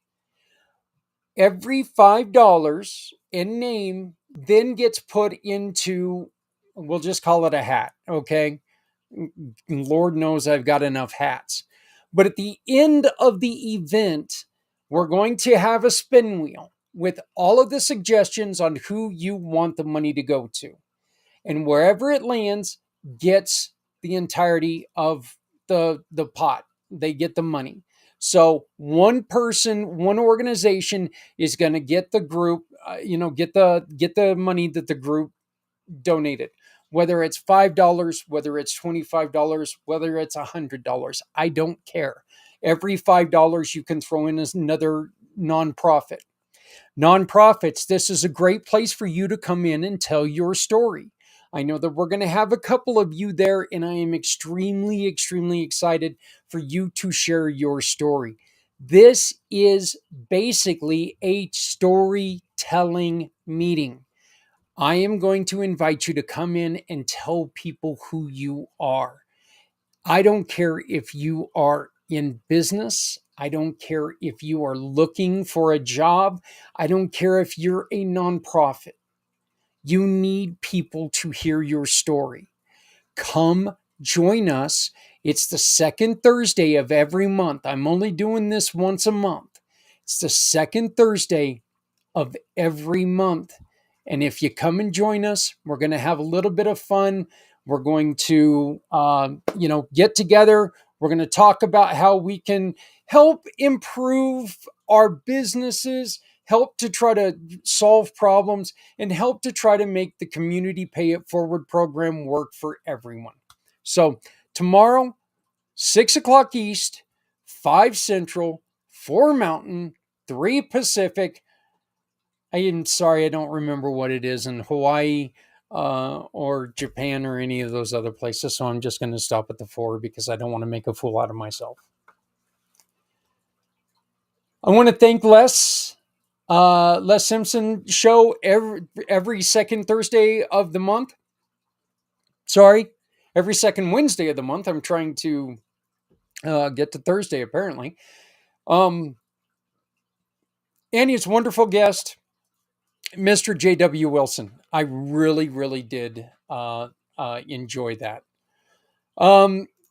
every $5 in name then gets put into, we'll just call it a hat, okay? Lord knows I've got enough hats. But at the end of the event, we're going to have a spin wheel with all of the suggestions on who you want the money to go to. And wherever it lands gets the entirety of the pot. They get the money. So one person, one organization is going to get the group, get the money that the group donated. Whether it's $5, whether it's $25, whether it's $100, I don't care. Every $5 you can throw in as another nonprofit. Nonprofits, this is a great place for you to come in and tell your story. I know that we're going to have a couple of you there, and I am extremely, extremely excited for you to share your story. This is basically a storytelling meeting. I am going to invite you to come in and tell people who you are. I don't care if you are in business. I don't care if you are looking for a job. I don't care if you're a nonprofit. You need people to hear your story. Come join us. It's the second Thursday of every month. I'm only doing this once a month. It's the second Thursday of every month. And if you come and join us, we're going to have a little bit of fun. We're going to, get together. We're going to talk about how we can help improve our businesses, help to try to solve problems, and help to try to make the Community Pay It Forward program work for everyone. So tomorrow, 6 o'clock East, 5 Central, 4 Mountain, 3 Pacific. I am sorry, I don't remember what it is in Hawaii or Japan or any of those other places. So I'm just going to stop at the 4 because I don't want to make a fool out of myself. I want to thank Les Simpson Show every second Thursday of the month. Sorry, every second Wednesday of the month. I'm trying to get to Thursday, apparently. And his wonderful guest, Mr. J.W. Wilson. I really, really did enjoy that.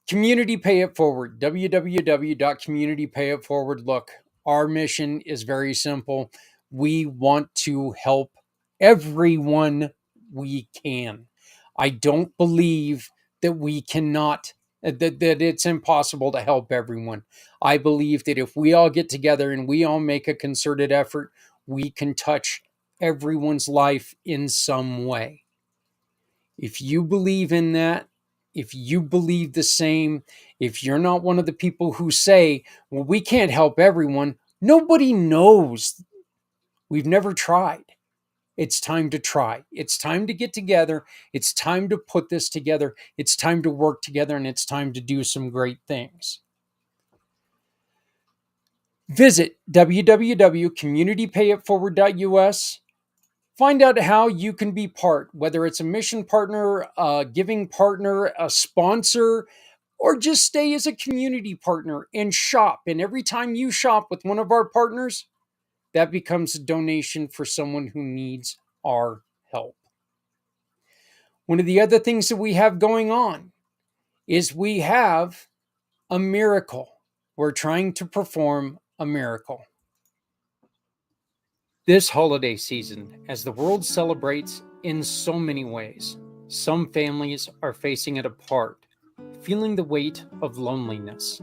Community Pay It Forward, www.communitypayitforward. Look, our mission is very simple. We want to help everyone we can. I don't believe that we cannot, that it's impossible to help everyone. I believe that if we all get together and we all make a concerted effort, we can touch everyone's life in some way. If you believe in that, if you believe the same, if you're not one of the people who say, well, we can't help everyone, nobody knows. We've never tried. It's time to try. It's time to get together. It's time to put this together. It's time to work together, and it's time to do some great things. Visit www.communitypayitforward.us. Find out how you can be part, whether it's a mission partner, a giving partner, a sponsor, or just stay as a community partner and shop. And every time you shop with one of our partners, that becomes a donation for someone who needs our help. One of the other things that we have going on is we have a miracle. We're trying to perform a miracle. This holiday season, as the world celebrates in so many ways, some families are facing it apart, feeling the weight of loneliness.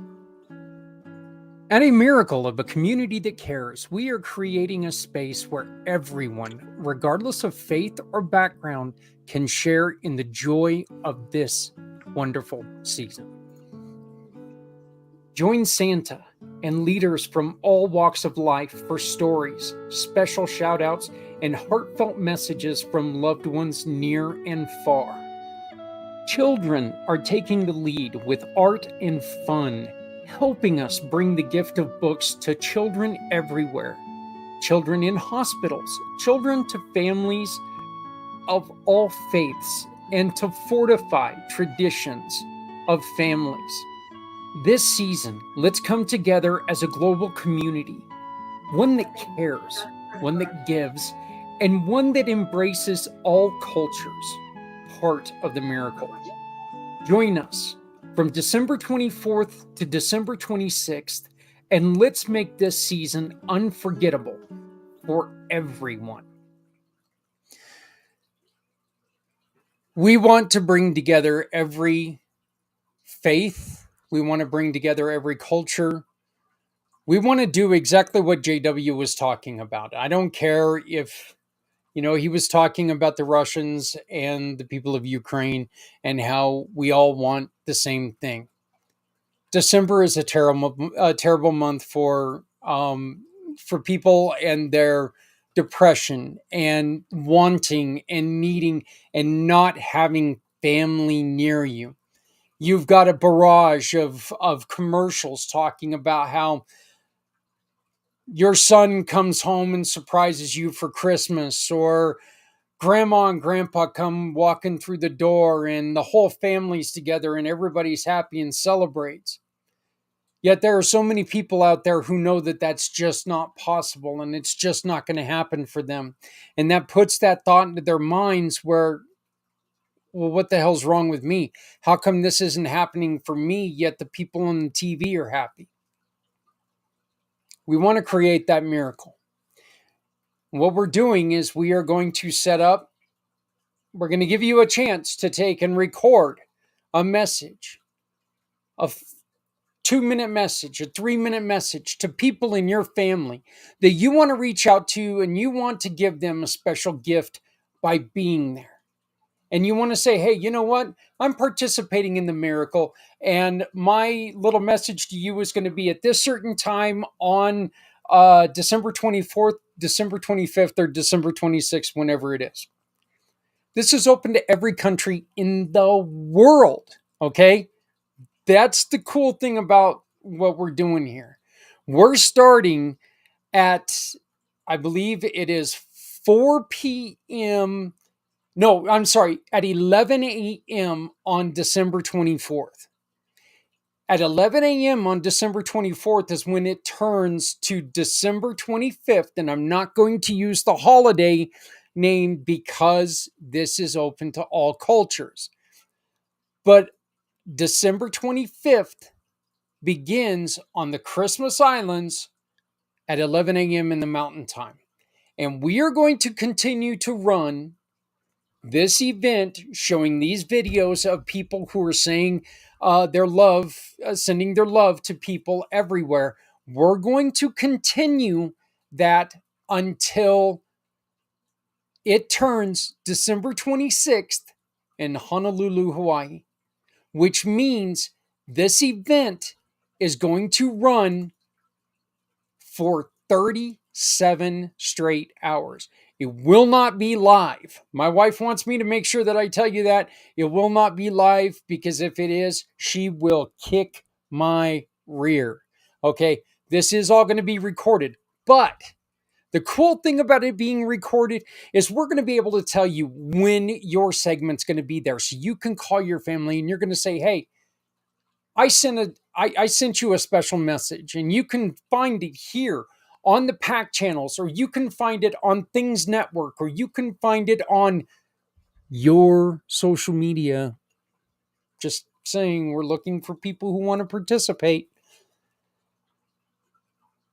At a miracle of a community that cares, we are creating a space where everyone, regardless of faith or background, can share in the joy of this wonderful season. Join Santa and leaders from all walks of life for stories, special shout-outs, and heartfelt messages from loved ones near and far. Children are taking the lead with art and fun, helping us bring the gift of books to children everywhere. Children in hospitals, children to families of all faiths, and to fortify traditions of families. This season, let's come together as a global community, one that cares, one that gives, and one that embraces all cultures, part of the miracle. Join us from December 24th to December 26th, and let's make this season unforgettable for everyone. We want to bring together every faith, we want to bring together every culture. We want to do exactly what JW was talking about. I don't care if, he was talking about the Russians and the people of Ukraine and how we all want the same thing. December is a terrible month for people and their depression and wanting and needing and not having family near you. You've got a barrage of commercials talking about how your son comes home and surprises you for Christmas, or grandma and grandpa come walking through the door and the whole family's together and everybody's happy and celebrates. Yet there are so many people out there who know that that's just not possible and it's just not going to happen for them. And that puts that thought into their minds where, well, what the hell's wrong with me? How come this isn't happening for me, yet the people on the TV are happy? We want to create that miracle. What we're doing is we are going to we're going to give you a chance to take and record a message, a 2-minute message, a 3-minute message to people in your family that you want to reach out to and you want to give them a special gift by being there. And you want to say, hey, you know what? I'm participating in the miracle. And my little message to you is going to be at this certain time on December 24th, December 25th, or December 26th, whenever it is. This is open to every country in the world. Okay. That's the cool thing about what we're doing here. We're starting at, I believe it is 4 p.m. No, I'm sorry, at 11 a.m. on December 24th. At 11 a.m. on December 24th is when it turns to December 25th, and I'm not going to use the holiday name because this is open to all cultures. But December 25th begins on the Christmas Islands at 11 a.m. in the Mountain Time. And we are going to continue to run this event showing these videos of people who are saying their love, sending their love to people everywhere. We're going to continue that until it turns December 26th in Honolulu, Hawaii, which means this event is going to run for 37 straight hours. It will not be live. My wife wants me to make sure that I tell you that it will not be live, because if it is, she will kick my rear. Okay, this is all going to be recorded. But the cool thing about it being recorded is we're going to be able to tell you when your segment's going to be there. So you can call your family and you're going to say, hey, I sent you a special message, and you can find it here on the PAC channels, or you can find it on Things Network, or you can find it on your social media. Just saying, we're looking for people who want to participate.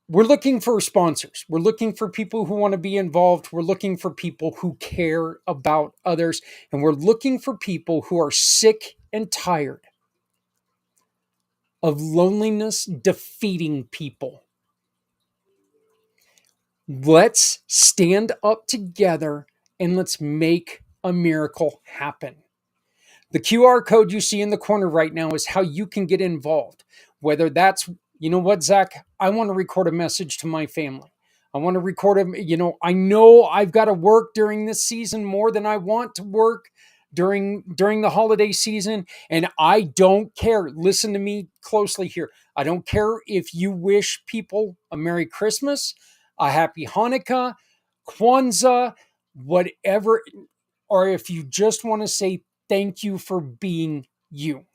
We're looking for sponsors. We're looking for people who want to be involved. We're looking for people who care about others. And we're looking for people who are sick and tired of loneliness defeating people. Let's stand up together and let's make a miracle happen. The QR code you see in the corner right now is how you can get involved. Whether that's, you know what, Zach, I want to record a message to my family. I want to record I know I've got to work during this season more than I want to work during the holiday season. And I don't care. Listen to me closely here. I don't care if you wish people a Merry Christmas, a Happy Hanukkah, Kwanzaa, whatever, or if you just want to say thank you for being you.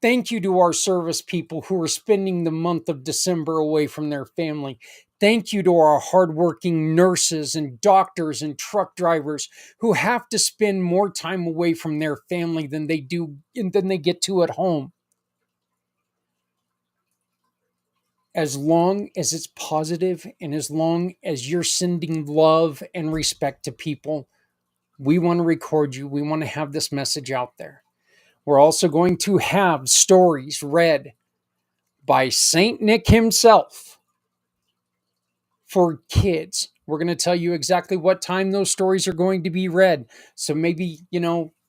Thank you to our service people who are spending the month of December away from their family. Thank you to our hardworking nurses and doctors and truck drivers who have to spend more time away from their family than they get to at home. As long as it's positive and as long as you're sending love and respect to people, we want to record you. We want to have this message out there. We're also going to have stories read by Saint Nick himself for kids. We're going to tell you exactly what time those stories are going to be read. So maybe,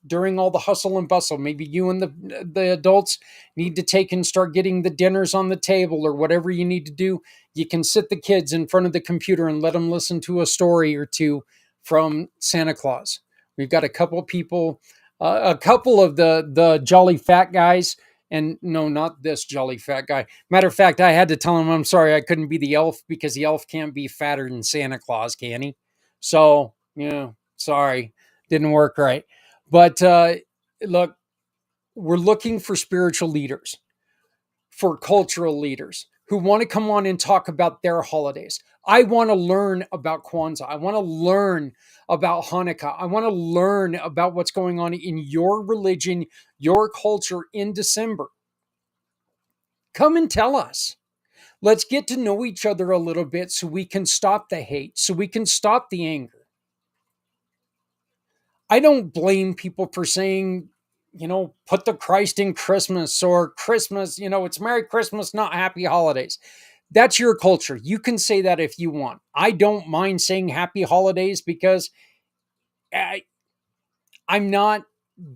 during all the hustle and bustle, maybe you and the adults need to take and start getting the dinners on the table or whatever you need to do. You can sit the kids in front of the computer and let them listen to a story or two from Santa Claus. We've got a couple of people, a couple of the jolly fat guys. And no, not this jolly fat guy. Matter of fact, I had to tell him I'm sorry I couldn't be the elf because the elf can't be fatter than Santa Claus, can he? So, sorry, didn't work right. But look, we're looking for spiritual leaders, for cultural leaders who want to come on and talk about their holidays. I want to learn about Kwanzaa. I want to learn about Hanukkah. I want to learn about what's going on in your religion, your culture in December. Come and tell us. Let's get to know each other a little bit so we can stop the hate, so we can stop the anger. I don't blame people for saying, put the Christ in Christmas or Christmas, it's Merry Christmas, not Happy Holidays. That's your culture. You can say that if you want. I don't mind saying Happy Holidays because I'm not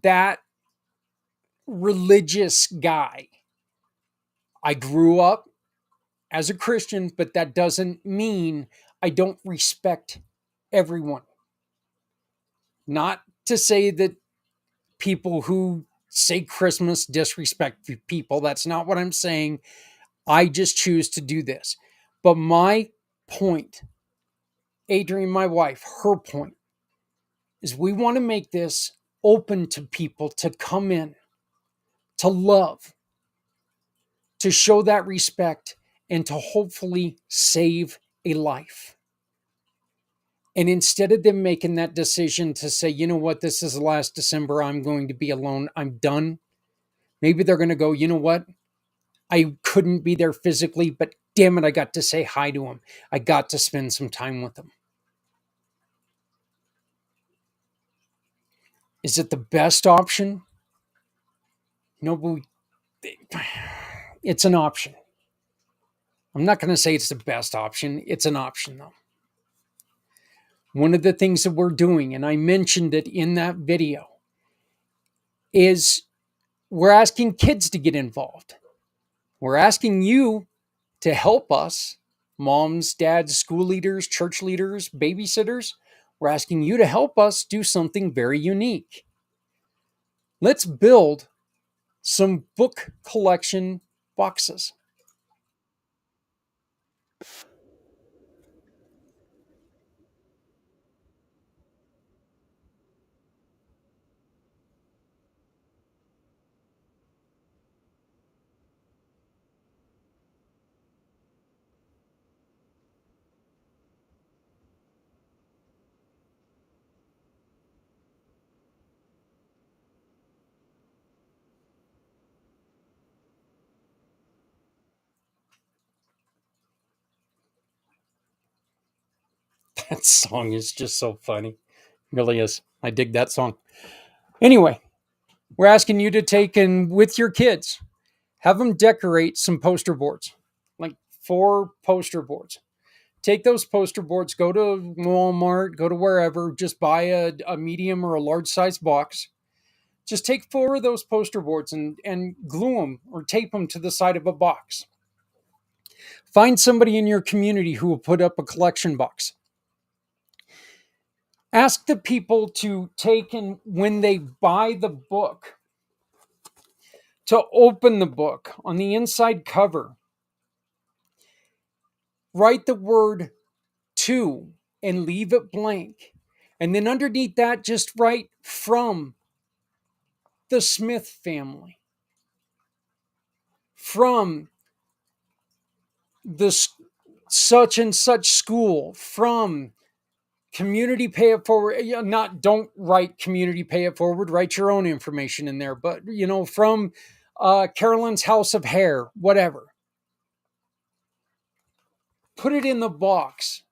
that religious guy. I grew up as a Christian, but that doesn't mean I don't respect everyone. Not to say that people who say Christmas disrespect people. That's not what I'm saying. I just choose to do this. But my point, Adrienne, my wife, her point is we want to make this open to people to come in, to love, to show that respect, and to hopefully save a life. And instead of them making that decision to say, you know what, this is the last December, I'm going to be alone, I'm done. Maybe they're going to go, you know what, I couldn't be there physically, but damn it, I got to say hi to them. I got to spend some time with them. Is it the best option? No, but it's an option. I'm not going to say it's the best option. It's an option, though. One of the things that we're doing, and I mentioned it in that video, is we're asking kids to get involved. We're asking you to help us, moms, dads, school leaders, church leaders, babysitters. We're asking you to help us do something very unique. Let's build some book collection boxes. That song is just so funny. It really is. I dig that song. Anyway, we're asking you to take and with your kids, have them decorate some poster boards, like 4 poster boards. Take those poster boards, go to Walmart, go to wherever, just buy a medium or a large size box. Just take 4 of those poster boards and glue them or tape them to the side of a box. Find somebody in your community who will put up a collection box. Ask the people to take and when they buy the book, to open the book on the inside cover, write the word to and leave it blank. And then underneath that, just write from the Smith family, from the such and such school, from community pay it forward. Not, don't write community pay it forward, write your own information in there, but from Carolyn's House of Hair, whatever. Put it in the box.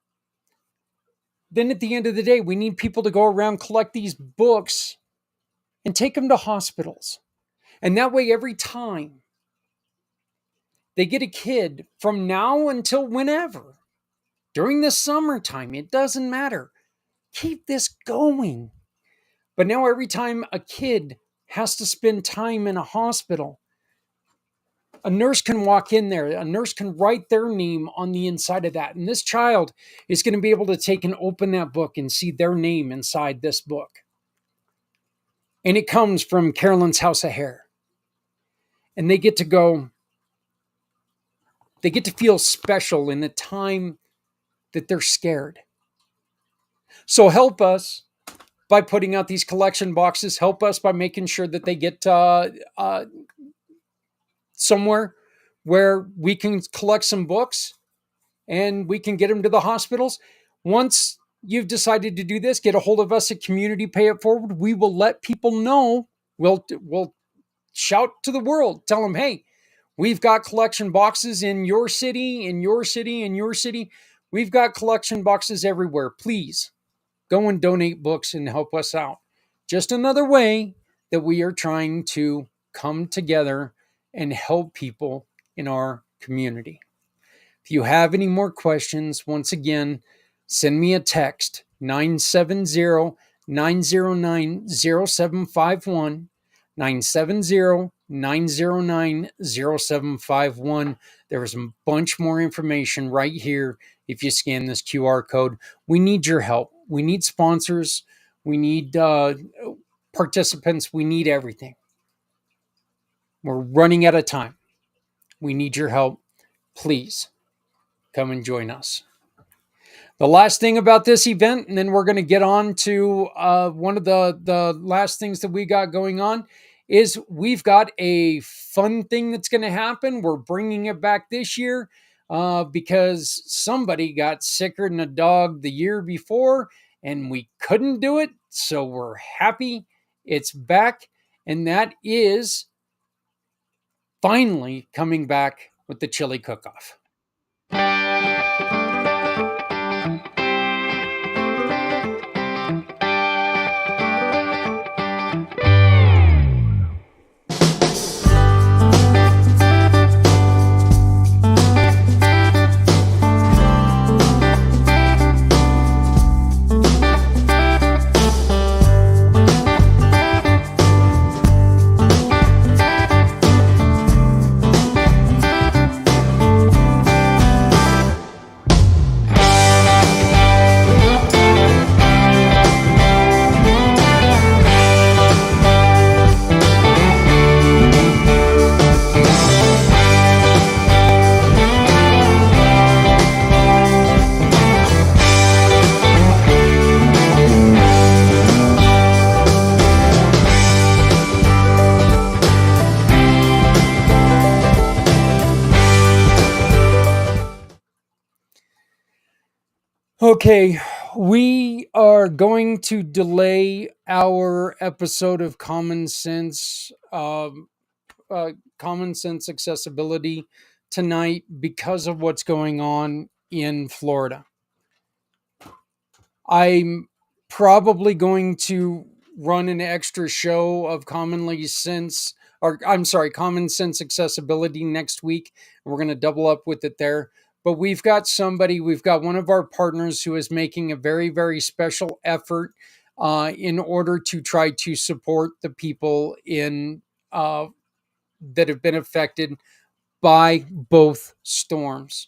Then at the end of the day, we need people to go around, collect these books, and take them to hospitals. And that way, every time they get a kid, from now until whenever, during the summertime, it doesn't matter. Keep this going. But now every time a kid has to spend time in a hospital, a nurse can walk in there, a nurse can write their name on the inside of that. And this child is going to be able to take and open that book and see their name inside this book. And it comes from Carolyn's House of Hair. And they get to go, they get to feel special in the time that they're scared. So help us by putting out these collection boxes. Help us by making sure that they get somewhere where we can collect some books and we can get them to the hospitals. Once you've decided to do this, get a hold of us at Community Pay It Forward. We will let people know. We'll shout to the world. Tell them, hey, we've got collection boxes in your city, in your city, in your city. We've got collection boxes everywhere. Please go and donate books and help us out. Just another way that we are trying to come together and help people in our community. If you have any more questions, once again, send me a text, 970-909-0751, 970-909-0751. There's a bunch more information right here if you scan this QR code. We need your help. We need sponsors. We need participants. We need everything. We're running out of time. We need your help. Please come and join us. The last thing about this event, and then we're going to get on to one of the last things that we got going on, is we've got a fun thing that's going to happen. We're bringing it back this year because somebody got sicker than a dog the year before, and we couldn't do it. So we're happy it's back, and that is finally coming back with the chili cook-off. Okay, we are going to delay our episode of Common Sense Accessibility tonight because of what's going on in Florida. I'm probably going to run an extra show of Common Sense Accessibility next week. We're going to double up with it there. But we've got one of our partners who is making a very, very special effort in order to try to support the people that have been affected by both storms.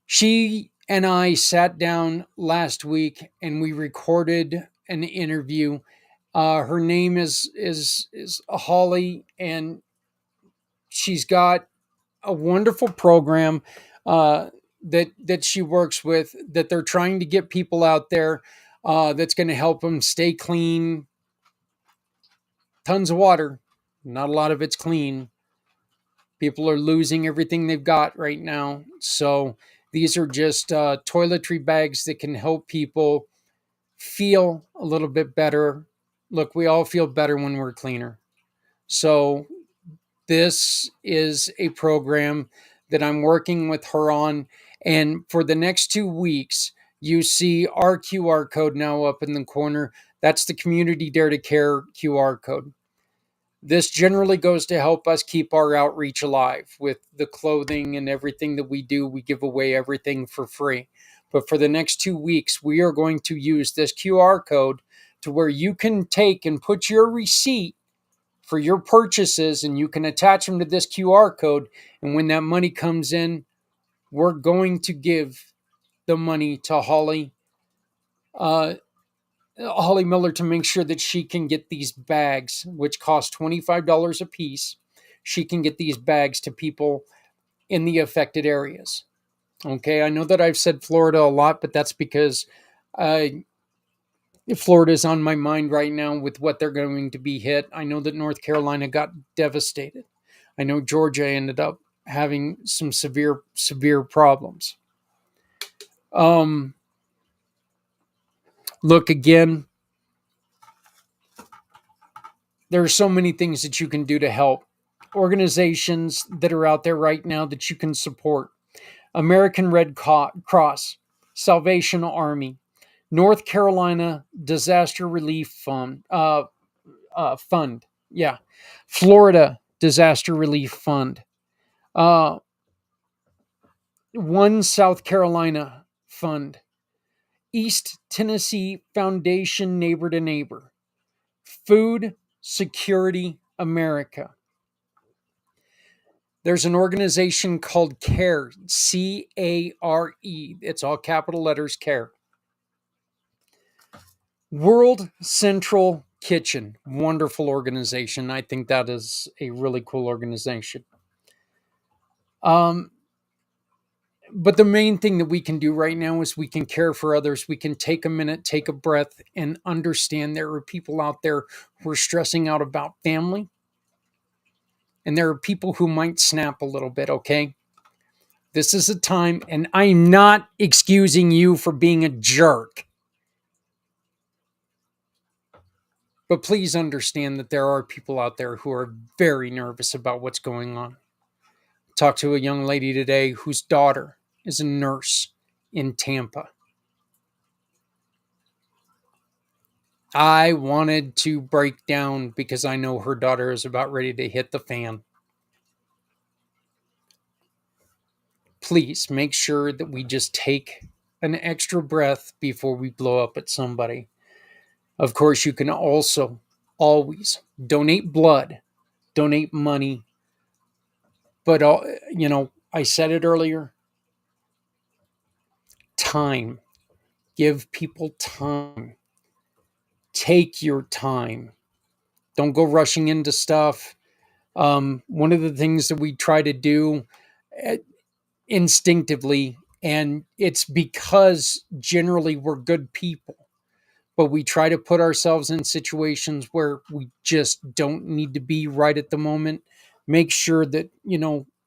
She and I sat down last week and we recorded an interview. Her name is Holly, and she's got a wonderful program that she works with, that they're trying to get people out there that's going to help them stay clean, tons of water. Not a lot of it's clean. People are losing everything they've got right now. So these are just toiletry bags that can help people feel a little bit better. Look, we all feel better when we're cleaner. So this is a program that I'm working with her on. And for the next 2 weeks, you see our QR code now up in the corner. That's the Community Dare to Care QR code. This generally goes to help us keep our outreach alive with the clothing and everything that we do. We give away everything for free. But for the next 2 weeks, we are going to use this QR code to where you can take and put your receipt for your purchases and you can attach them to this QR code. And when that money comes in, we're going to give the money to uh, Holly Miller to make sure that she can get these bags, which cost $25 a piece. She can get these bags to people in the affected areas. Okay, I know that I've said Florida a lot, but that's because uh, Florida is on my mind right now with what they're going to be hit. I know that North Carolina got devastated. I know Georgia ended up having some severe problems. Um, Look again, there are so many things that you can do to help. Organizations that are out there right now that you can support: American Red Cross, Salvation Army, North Carolina Disaster Relief Fund, yeah, Florida Disaster Relief Fund, uh, One South Carolina Fund, East Tennessee Foundation Neighbor to Neighbor, Food Security America. There's an organization called CARE, CARE. It's all capital letters, CARE. World Central Kitchen, wonderful organization. I think that is a really cool organization. Um, but the main thing that we can do right now is we can care for others. We can take a minute, take a breath, and understand there are people out there who are stressing out about family. And there are people who might snap a little bit, okay? This is a time, and I'm not excusing you for being a jerk. But please understand that there are people out there who are very nervous about what's going on. Talked to a young lady today whose daughter is a nurse in Tampa. I wanted to break down because I know her daughter is about ready to hit the fan. Please make sure that we just take an extra breath before we blow up at somebody. Of course, you can also always donate blood, donate money, but I said it earlier, time. Give people time. Take your time. Don't go rushing into stuff. One of the things that we try to do uh, instinctively, and it's because generally we're good people, but we try to put ourselves in situations where we just don't need to be right at the moment. Make sure that,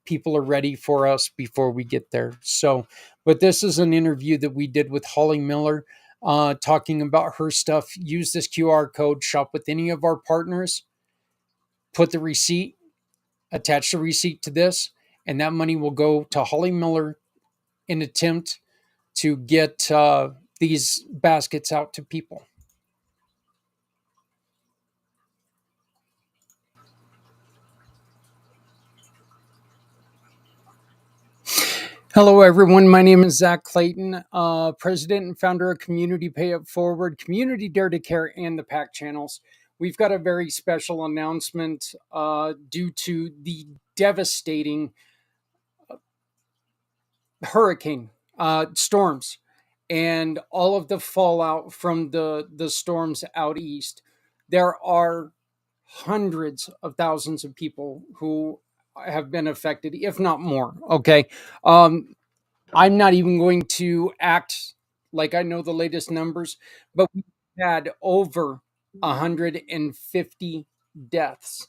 people are ready for us before we get there. So, but this is an interview that we did with Holly Miller, talking about her stuff. Use this QR code, shop with any of our partners, put the receipt, attach the receipt to this, and that money will go to Holly Miller in attempt to get these baskets out to people. Hello, everyone. My name is Zach Clayton, president and founder of Community Pay It Forward, Community Dare to Care, and the PAC channels. We've got a very special announcement due to the devastating hurricane storms and all of the fallout from the storms out east. There are hundreds of thousands of people who have been affected, if not more. Okay. I'm not even going to act like I know the latest numbers, but we had over 150 deaths.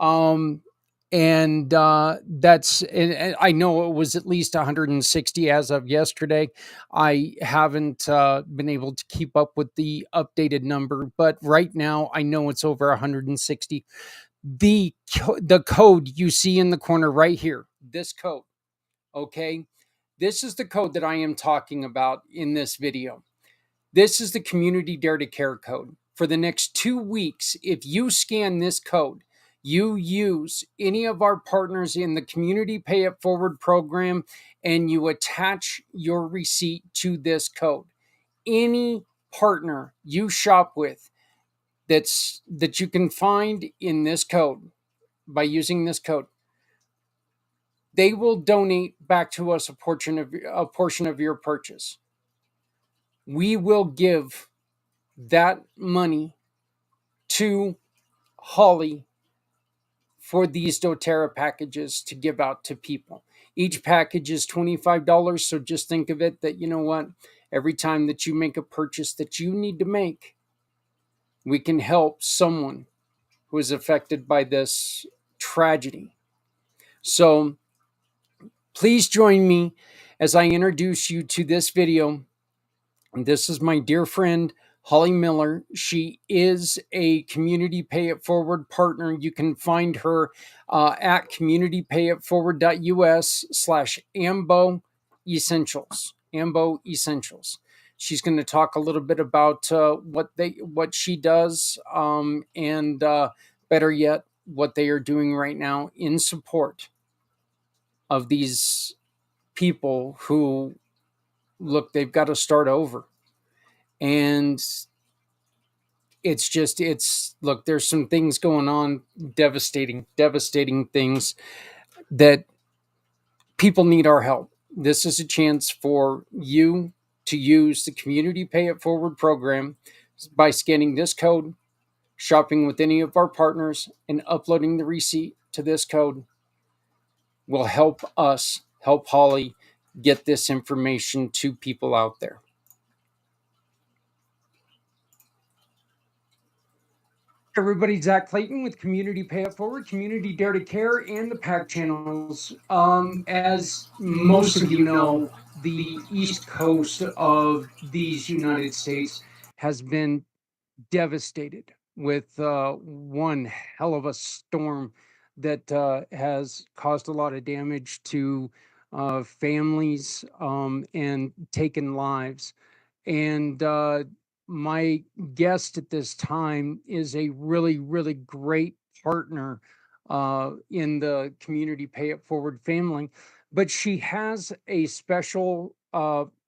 Um, and and I know it was at least 160 as of yesterday. I haven't been able to keep up with the updated number, but right now I know it's over 160. The code you see in the corner right here, this code, okay? This is the code that I am talking about in this video. This is the Community Dare to Care code. For the next 2 weeks, if you scan this code, you use any of our partners in the Community Pay It Forward program, and you attach your receipt to this code. Any partner you shop with that you can find in this code by using this code, they will donate back to us a portion of your purchase. We will give that money to Holly for these doTERRA packages to give out to people. Each package is $25, so just think of it that, you know what, every time that you make a purchase that you need to make, we can help someone who is affected by this tragedy. So please join me as I introduce you to this video. This is my dear friend, Holly Miller. She is a Community Pay It Forward partner. You can find her at communitypayitforward.us/AMBO Essentials. AMBO Essentials. She's going to talk a little bit about what she does, and better yet, what they are doing right now in support of these people who look, they've got to start over. And it's look, there's some things going on, devastating things that people need our help. This is a chance for you to use the Community Pay It Forward program by scanning this code, shopping with any of our partners, and uploading the receipt to this code will help us help Holly get this information to people out there. Everybody, Zach Clayton with Community Pay It Forward, Community Dare to Care, and the PAC channels. As most of you know, the east coast of these United States has been devastated with one hell of a storm that has caused a lot of damage to families, and taken lives. And my guest at this time is a really great partner in the Community Pay It Forward family, but she has a special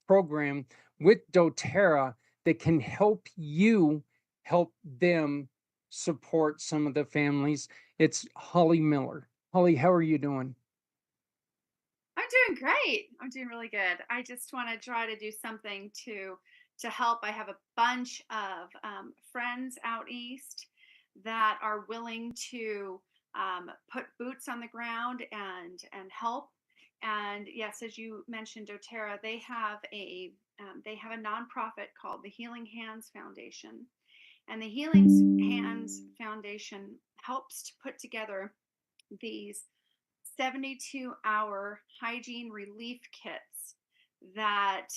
program with doTERRA that can help you help them support some of the families. It's Holly Miller. Holly, how are you doing? I'm doing great. I'm doing really good. I just want to try to do something to help. I have a bunch of friends out east that are willing to put boots on the ground and help. And yes, as you mentioned, DoTerra, they have a nonprofit called the Healing Hands Foundation, and the Healing Hands Foundation helps to put together these 72-hour hygiene relief kits that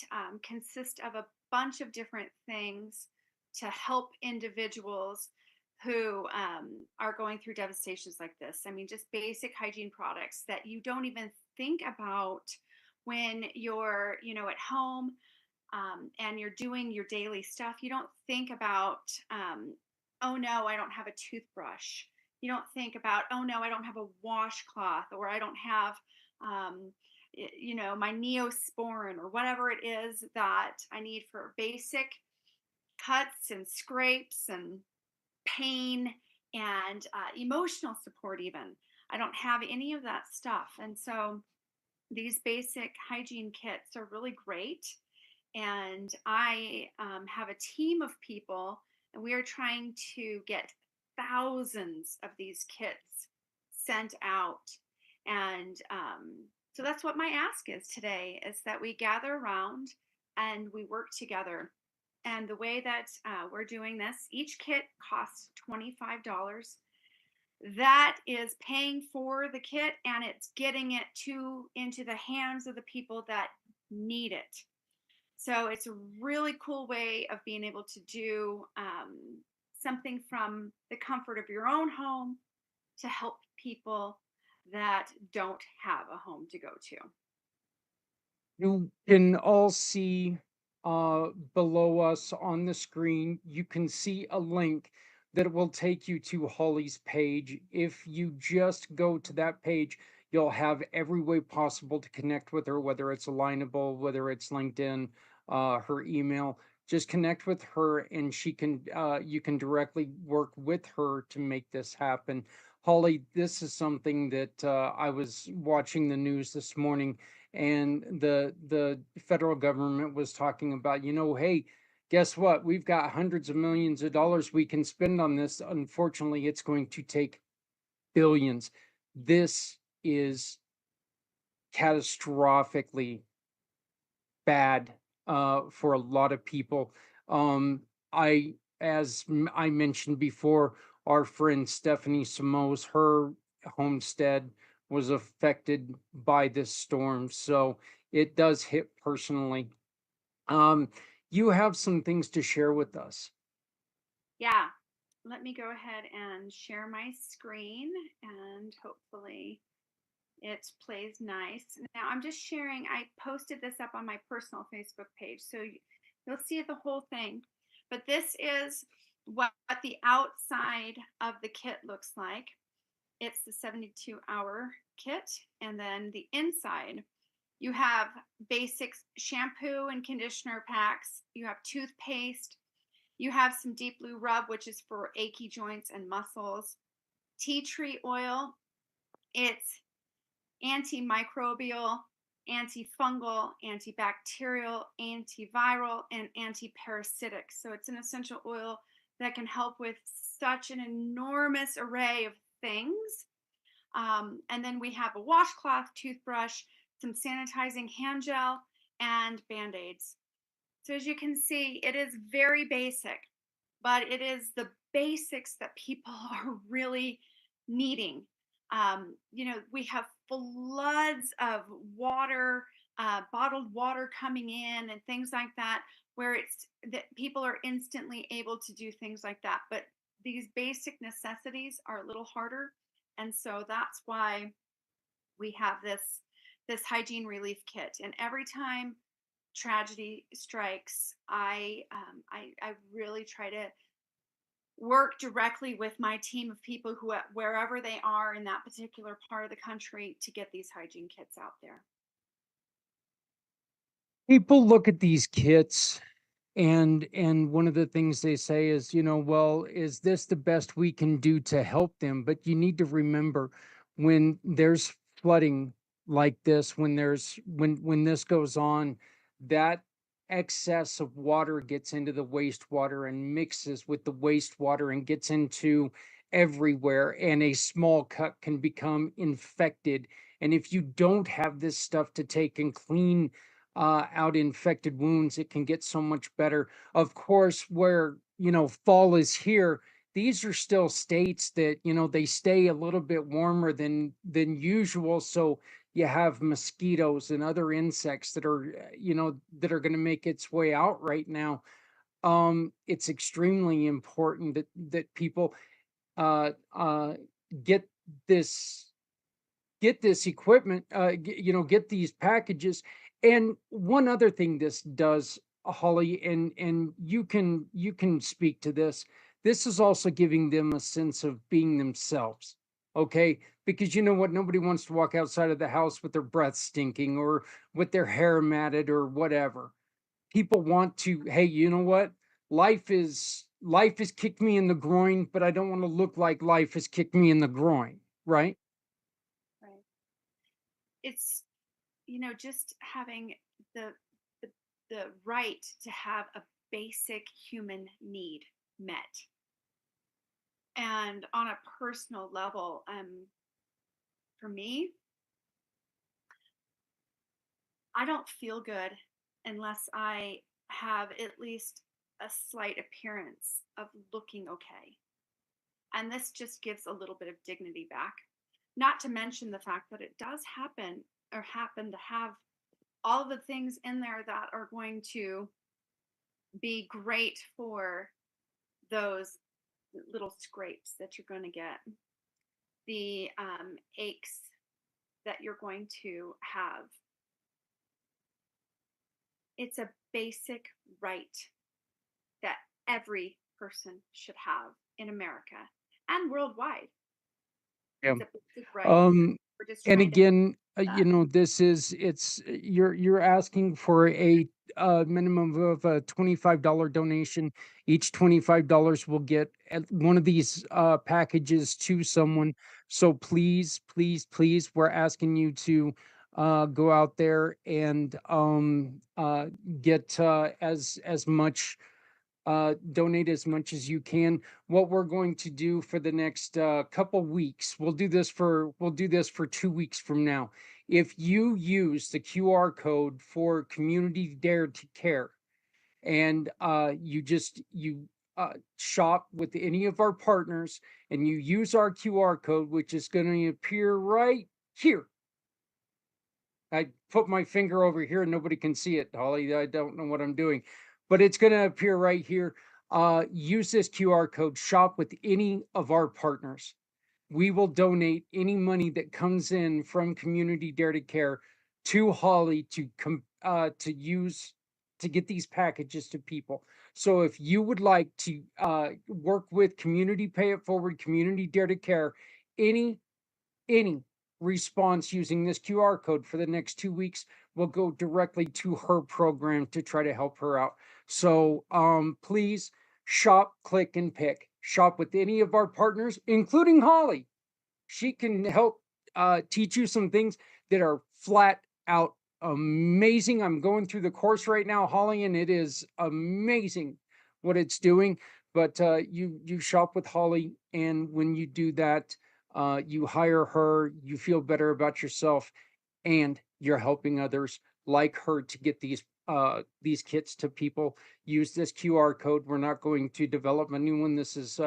consist of a bunch of different things to help individuals who are going through devastations like this. I mean, just basic hygiene products that you don't even think about when you're, at home, and you're doing your daily stuff. You don't think about, oh no, I don't have a toothbrush. You don't think about, oh no, I don't have a washcloth, or I don't have, my Neosporin, or whatever it is that I need for basic cuts and scrapes and pain and emotional support, even. I don't have any of that stuff. And so these basic hygiene kits are really great. And I have a team of people, and we are trying to get thousands of these kits sent out. And so that's what my ask is today, is that we gather around and we work together. And the way that we're doing this, each kit costs $25. that is paying for the kit and it's getting it into the hands of the people that need it. So it's a really cool way of being able to do something from the comfort of your own home to help people that don't have a home to go to. You can all see below us on the screen, you can see a link that will take you to Holly's page. If you just go to that page, you'll have every way possible to connect with her, whether it's Alignable, whether it's LinkedIn, her email. Just connect with her, and she can you can directly work with her to make this happen. Holly, this is something that I was watching the news this morning, and the federal government was talking about, hey, guess what, we've got hundreds of millions of dollars we can spend on this. Unfortunately, it's going to take billions. This is catastrophically bad for a lot of people. I, I mentioned before, our friend Stephanie Samos, her homestead was affected by this storm, so it does hit personally. Um, you have some things to share with us. Yeah, let me go ahead and share my screen and hopefully it plays nice. Now I'm just sharing, I posted this up on my personal Facebook page, so you'll see the whole thing. But this is what the outside of the kit looks like. It's the 72-hour kit. And then the inside, you have basic shampoo and conditioner packs. You have toothpaste. You have some deep blue rub, which is for achy joints and muscles. Tea tree oil. It's antimicrobial, antifungal, antibacterial, antiviral, and antiparasitic. So it's an essential oil that can help with such an enormous array of things. And then we have a washcloth, toothbrush, some sanitizing hand gel, and band aids. So as you can see, it is very basic, but it is the basics that people are really needing. We have floods of water, bottled water coming in, and things like that, where it's that people are instantly able to do things like that. But these basic necessities are a little harder, and so that's why we have this hygiene relief kit. And every time tragedy strikes, I really try to work directly with my team of people who, wherever they are in that particular part of the country, to get these hygiene kits out there. People look at these kits, and one of the things they say is, well, is this the best we can do to help them? But you need to remember, when there's flooding like this, when this goes on, that excess of water gets into the wastewater and mixes with the wastewater and gets into everywhere, and a small cut can become infected. And if you don't have this stuff to take and clean out infected wounds, it can get so much better. Of course, where, fall is here, these are still states that, they stay a little bit warmer than usual. So you have mosquitoes and other insects that are, that are going to make its way out right now. It's extremely important that people uh, uh, get this get this equipment, get these packages. And one other thing this does, Holly, and you can speak to this. This is also giving them a sense of being themselves. Okay, because you know what? Nobody wants to walk outside of the house with their breath stinking or with their hair matted or whatever. People want to, hey, you know what? Life has kicked me in the groin, but I don't want to look like life has kicked me in the groin, right? Right. It's just having the the the right to have a basic human need met. And on a personal level, for me, I don't feel good unless I have at least a slight appearance of looking okay. And this just gives a little bit of dignity back. Not to mention the fact that it does happen to have all of the things in there that are going to be great for those little scrapes that you're going to get, the aches that you're going to have. It's a basic right that every person should have in America and worldwide. Yeah. It's a basic right. Um, We're just and trying to again, you that. know, you're asking for a minimum of a $25 donation. Each $25 will get one of these packages to someone. So please, please, please, we're asking you to go out there and get as much donate as much as you can. What we're going to do for the next couple weeks, we'll do this for 2 weeks from now. If you use the QR code for Community Dare to Care, and you shop with any of our partners, and you use our QR code, which is going to appear right here. I put my finger over here and nobody can see it, Holly. I don't know what I'm doing, but it's going to appear right here. Use this QR code, shop with any of our partners. We will donate any money that comes in from Community Dare to Care to Holly to use to get these packages to people. So if you would like to work with Community Pay It Forward, Community Dare to Care, any any response using this QR code for the next 2 weeks will go directly to her program to try to help her out. So please shop, click, and pick. Shop with any of our partners, including Holly. She can help teach you some things that are flat out amazing. I'm going through the course right now, Holly, and it is amazing what it's doing. But you shop with Holly, and when you do that, you hire her, you feel better about yourself, and you're helping others like her to get these kits to people. Use this QR code. We're not going to develop a new one. This is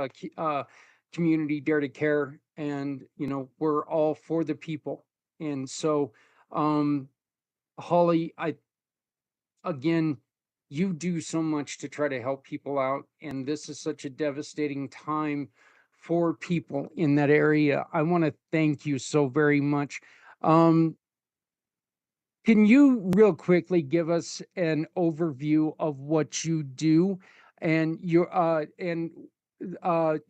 Community Dare to Care, and you know we're all for the people. And so, Holly, I again, you do so much to try to help people out, and this is such a devastating time for people in that area. I want to thank you so very much. Um, can you real quickly give us an overview of what you do and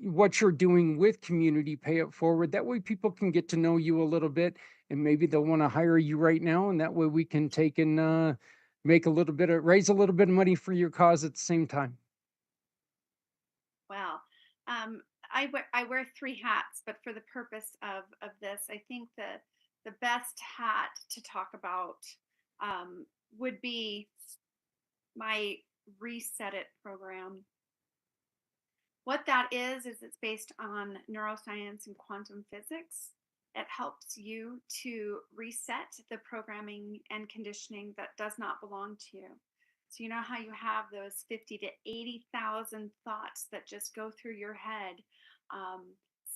what you're doing with Community Pay It Forward? That way people can get to know you a little bit, and maybe they'll want to hire you right now, and that way we can take and raise a little bit of money for your cause at the same time. Well, I wear three hats, but for the purpose of this, I think the best hat to talk about would be my Reset It program. What that is it's based on neuroscience and quantum physics. It helps you to reset the programming and conditioning that does not belong to you. So you know how you have those 50 to 80,000 thoughts that just go through your head.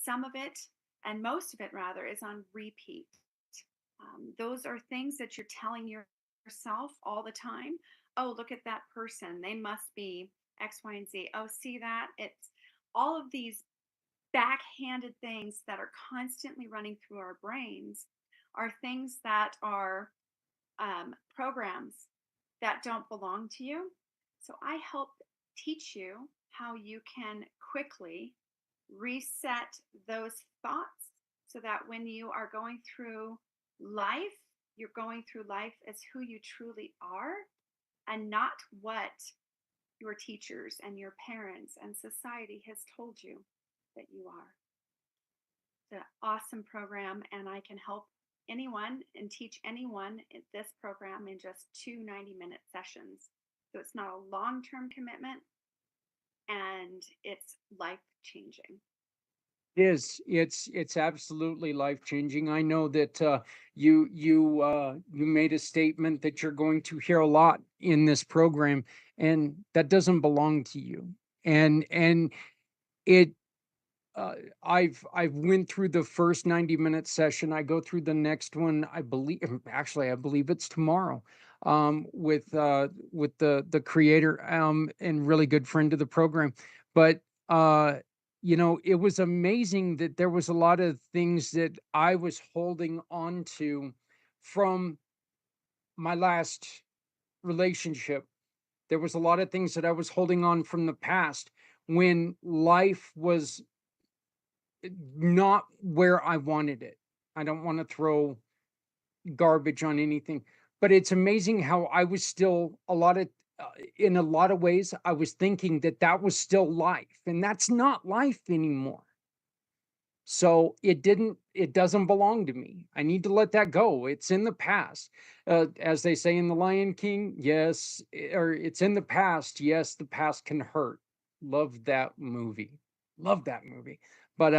Some of it, and most of it rather, is on repeat. Those are things that you're telling yourself all the time. Oh, look at that person. They must be X, Y, and Z. Oh, see that? It's all of these backhanded things that are constantly running through our brains are things that are programs that don't belong to you. So I help teach you how you can quickly reset those thoughts so that when you are going through life, you're going through life as who you truly are and not what your teachers and your parents and society has told you that you are. It's an awesome program, and I can help anyone and teach anyone in this program in just 2 90-minute sessions. So it's not a long-term commitment, and it's life-changing. It's absolutely life changing. I know that you made a statement that you're going to hear a lot in this program, and that doesn't belong to you. And it I've went through the first 90-minute session. I go through the next one. I believe it's tomorrow. With the creator and really good friend of the program. But it was amazing that there was a lot of things that I was holding on to from my last relationship. There was a lot of things that I was holding on from the past when life was not where I wanted it. I don't want to throw garbage on anything, but it's amazing how I was still in a lot of ways, I was thinking that that was still life, and that's not life anymore. So it doesn't belong to me. I need to let that go. It's in the past. As they say in The Lion King, yes, or it's in the past. Yes, the past can hurt. Love that movie. Love that movie. But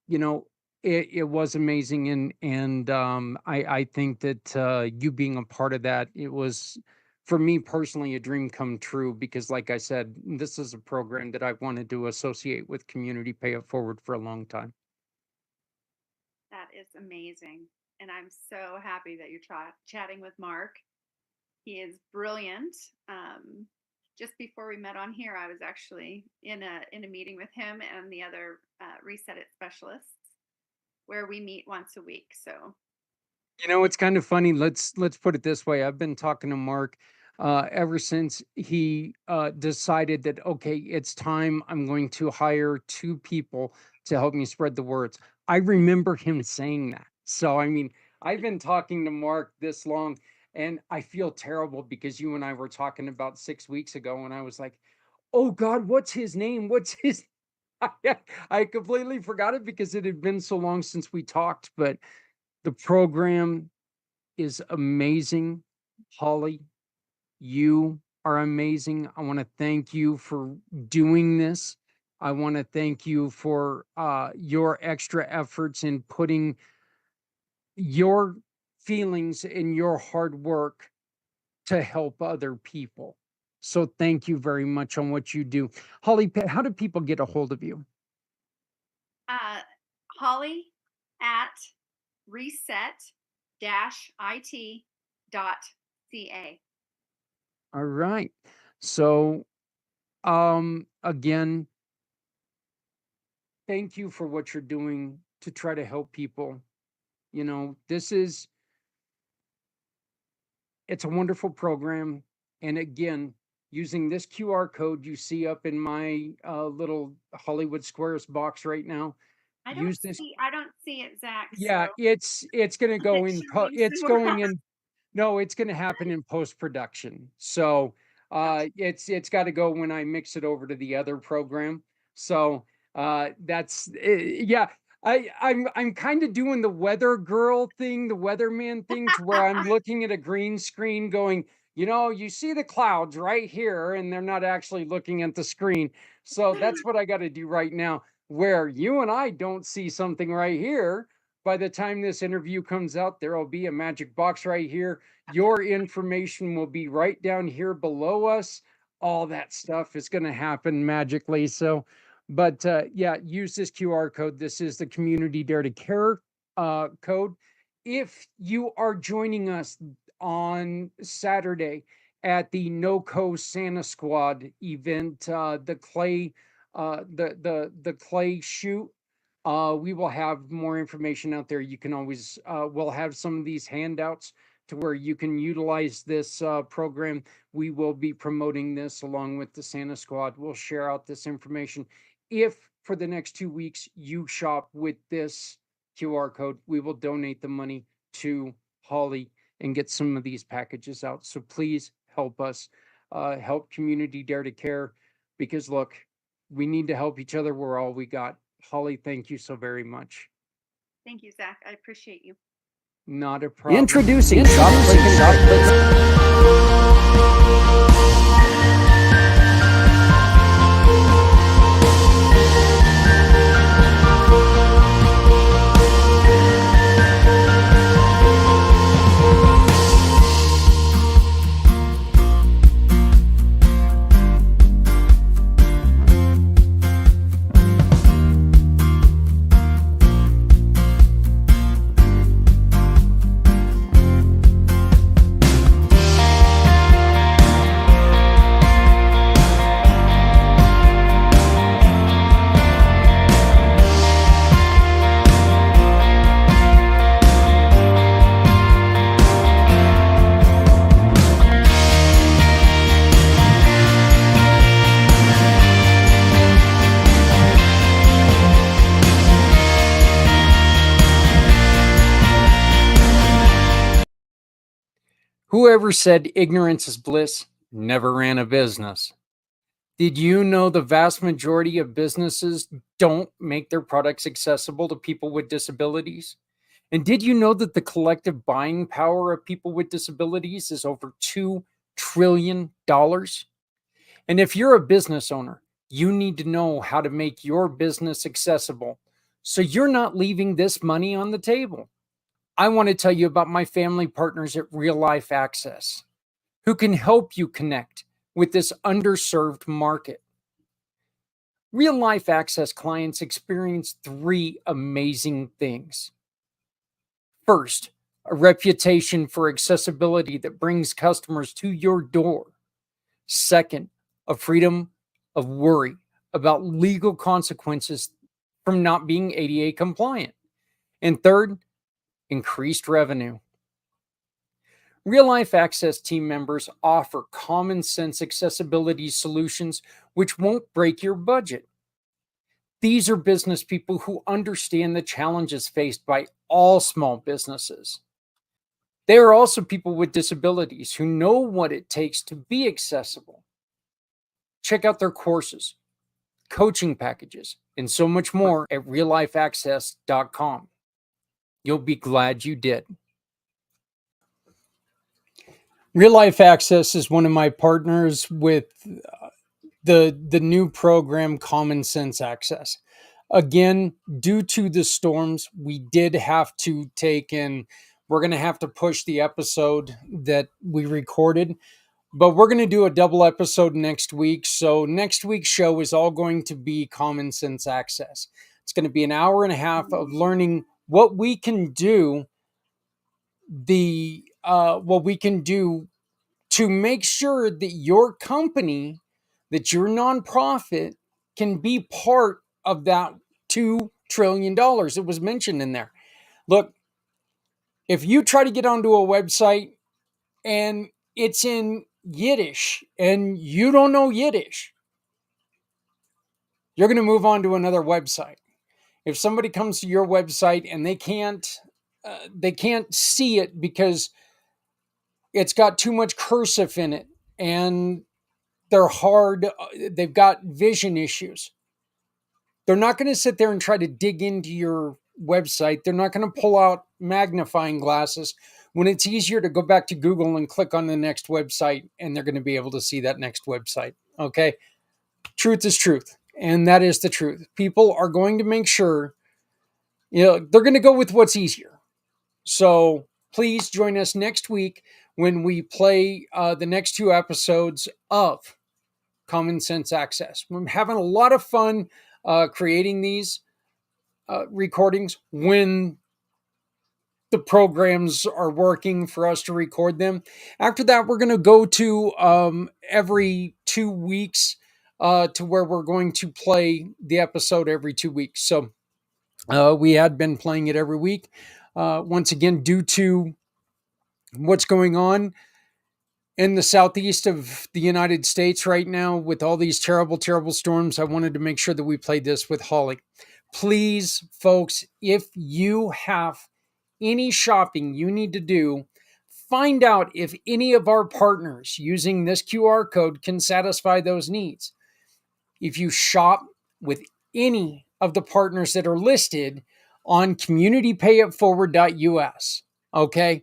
you know, it was amazing, and I think that you being a part of that, it was for me personally a dream come true, because like I said, this is a program that I wanted to associate with Community Pay It Forward for a long time. That is amazing. And I'm so happy that you're chatting with Mark. He is brilliant. Just before we met on here, I was actually in a meeting with him and the other Reset It specialists, where we meet once a week. So It's kind of funny. Let's put it this way. I've been talking to Mark ever since he decided that, okay, it's time. I'm going to hire 2 people to help me spread the words. I remember him saying that. So, I mean, I've been talking to Mark this long, and I feel terrible because you and I were talking about 6 weeks ago, and I was like, oh God, what's his name? What's his I completely forgot it because it had been so long since we talked, but the program is amazing. Holly, you are amazing. I want to thank you for doing this. I want to thank you for your extra efforts in putting your feelings and your hard work to help other people. So thank you very much on what you do. Holly, how do people get a hold of you? Holly at reset-it.ca. All right. So again, thank you for what you're doing to try to help people. It's a wonderful program. And again, using this QR code you see up in my little Hollywood Squares box right now, I use this. I don't see it, Zach. Yeah, So it's going to go in. It's going else. in. No, it's going to happen in post production. So it's got to go when I mix it over to the other program. So that's yeah. I'm kind of doing the weather girl thing, the weatherman thing, to where I'm looking at a green screen going, you see the clouds right here, and they're not actually looking at the screen. So that's what I got to do right now, where you and I don't see something right here. By the time this interview comes out, there will be a magic box right here. Your information will be right down here below us. All that stuff is going to happen magically. So, but yeah, use this QR code. This is the Community Dare to Care code. If you are joining us on Saturday at the NoCo Santa Squad event, the clay shoot, we will have more information out there. You can always, we'll have some of these handouts to where you can utilize this program. We will be promoting this along with the Santa Squad. We'll share out this information. If for the next 2 weeks you shop with this QR code, we will donate the money to Holly and get some of these packages out. So please help us, help Community Dare to Care, because look, we need to help each other. We're all we got. Holly, thank you so very much. Thank you, Zach. I appreciate you. Not a problem. Introducing Shop Click Whoever said ignorance is bliss never ran a business. Did you know the vast majority of businesses don't make their products accessible to people with disabilities? And did you know that the collective buying power of people with disabilities is over $2 trillion? And if you're a business owner, you need to know how to make your business accessible so you're not leaving this money on the table. I want to tell you about my family partners at Real Life Access who can help you connect with this underserved market. Real Life Access clients experience three amazing things. First, a reputation for accessibility that brings customers to your door. Second, a freedom of worry about legal consequences from not being ADA compliant. And third, increased revenue. Real Life Access team members offer common sense accessibility solutions which won't break your budget. These are business people who understand the challenges faced by all small businesses. They are also people with disabilities who know what it takes to be accessible. Check out their courses, coaching packages, and so much more at reallifeaccess.com. You'll be glad you did. Real Life Access is one of my partners with the new program Common Sense Access. Again, due to the storms, we did have to we're going to have to push the episode that we recorded, but we're going to do a double episode next week. So next week's show is all going to be Common Sense Access. It's going to be an hour and a half of learning what we can do, what we can do to make sure that your company, that your nonprofit can be part of that $2 trillion that was mentioned in there. Look, if you try to get onto a website and it's in Yiddish and you don't know Yiddish, you're going to move on to another website. If somebody comes to your website and they can't see it because it's got too much cursive in it and they've got vision issues, they're not going to sit there and try to dig into your website. They're not going to pull out magnifying glasses when it's easier to go back to Google and click on the next website, and they're going to be able to see that next website. Okay. Truth is truth. And that is the truth. People are going to make sure, they're going to go with what's easier. So please join us next week when we play the next two episodes of Common Sense Access. We're having a lot of fun creating these recordings when the programs are working for us to record them. After that, we're going to go to every 2 weeks to where we're going to play the episode every 2 weeks. So we had been playing it every week. Once again, due to what's going on in the southeast of the United States right now with all these terrible, terrible storms, I wanted to make sure that we played this with Holly. Please, folks, if you have any shopping you need to do, find out if any of our partners using this QR code can satisfy those needs. If you shop with any of the partners that are listed on communitypayitforward.us, okay?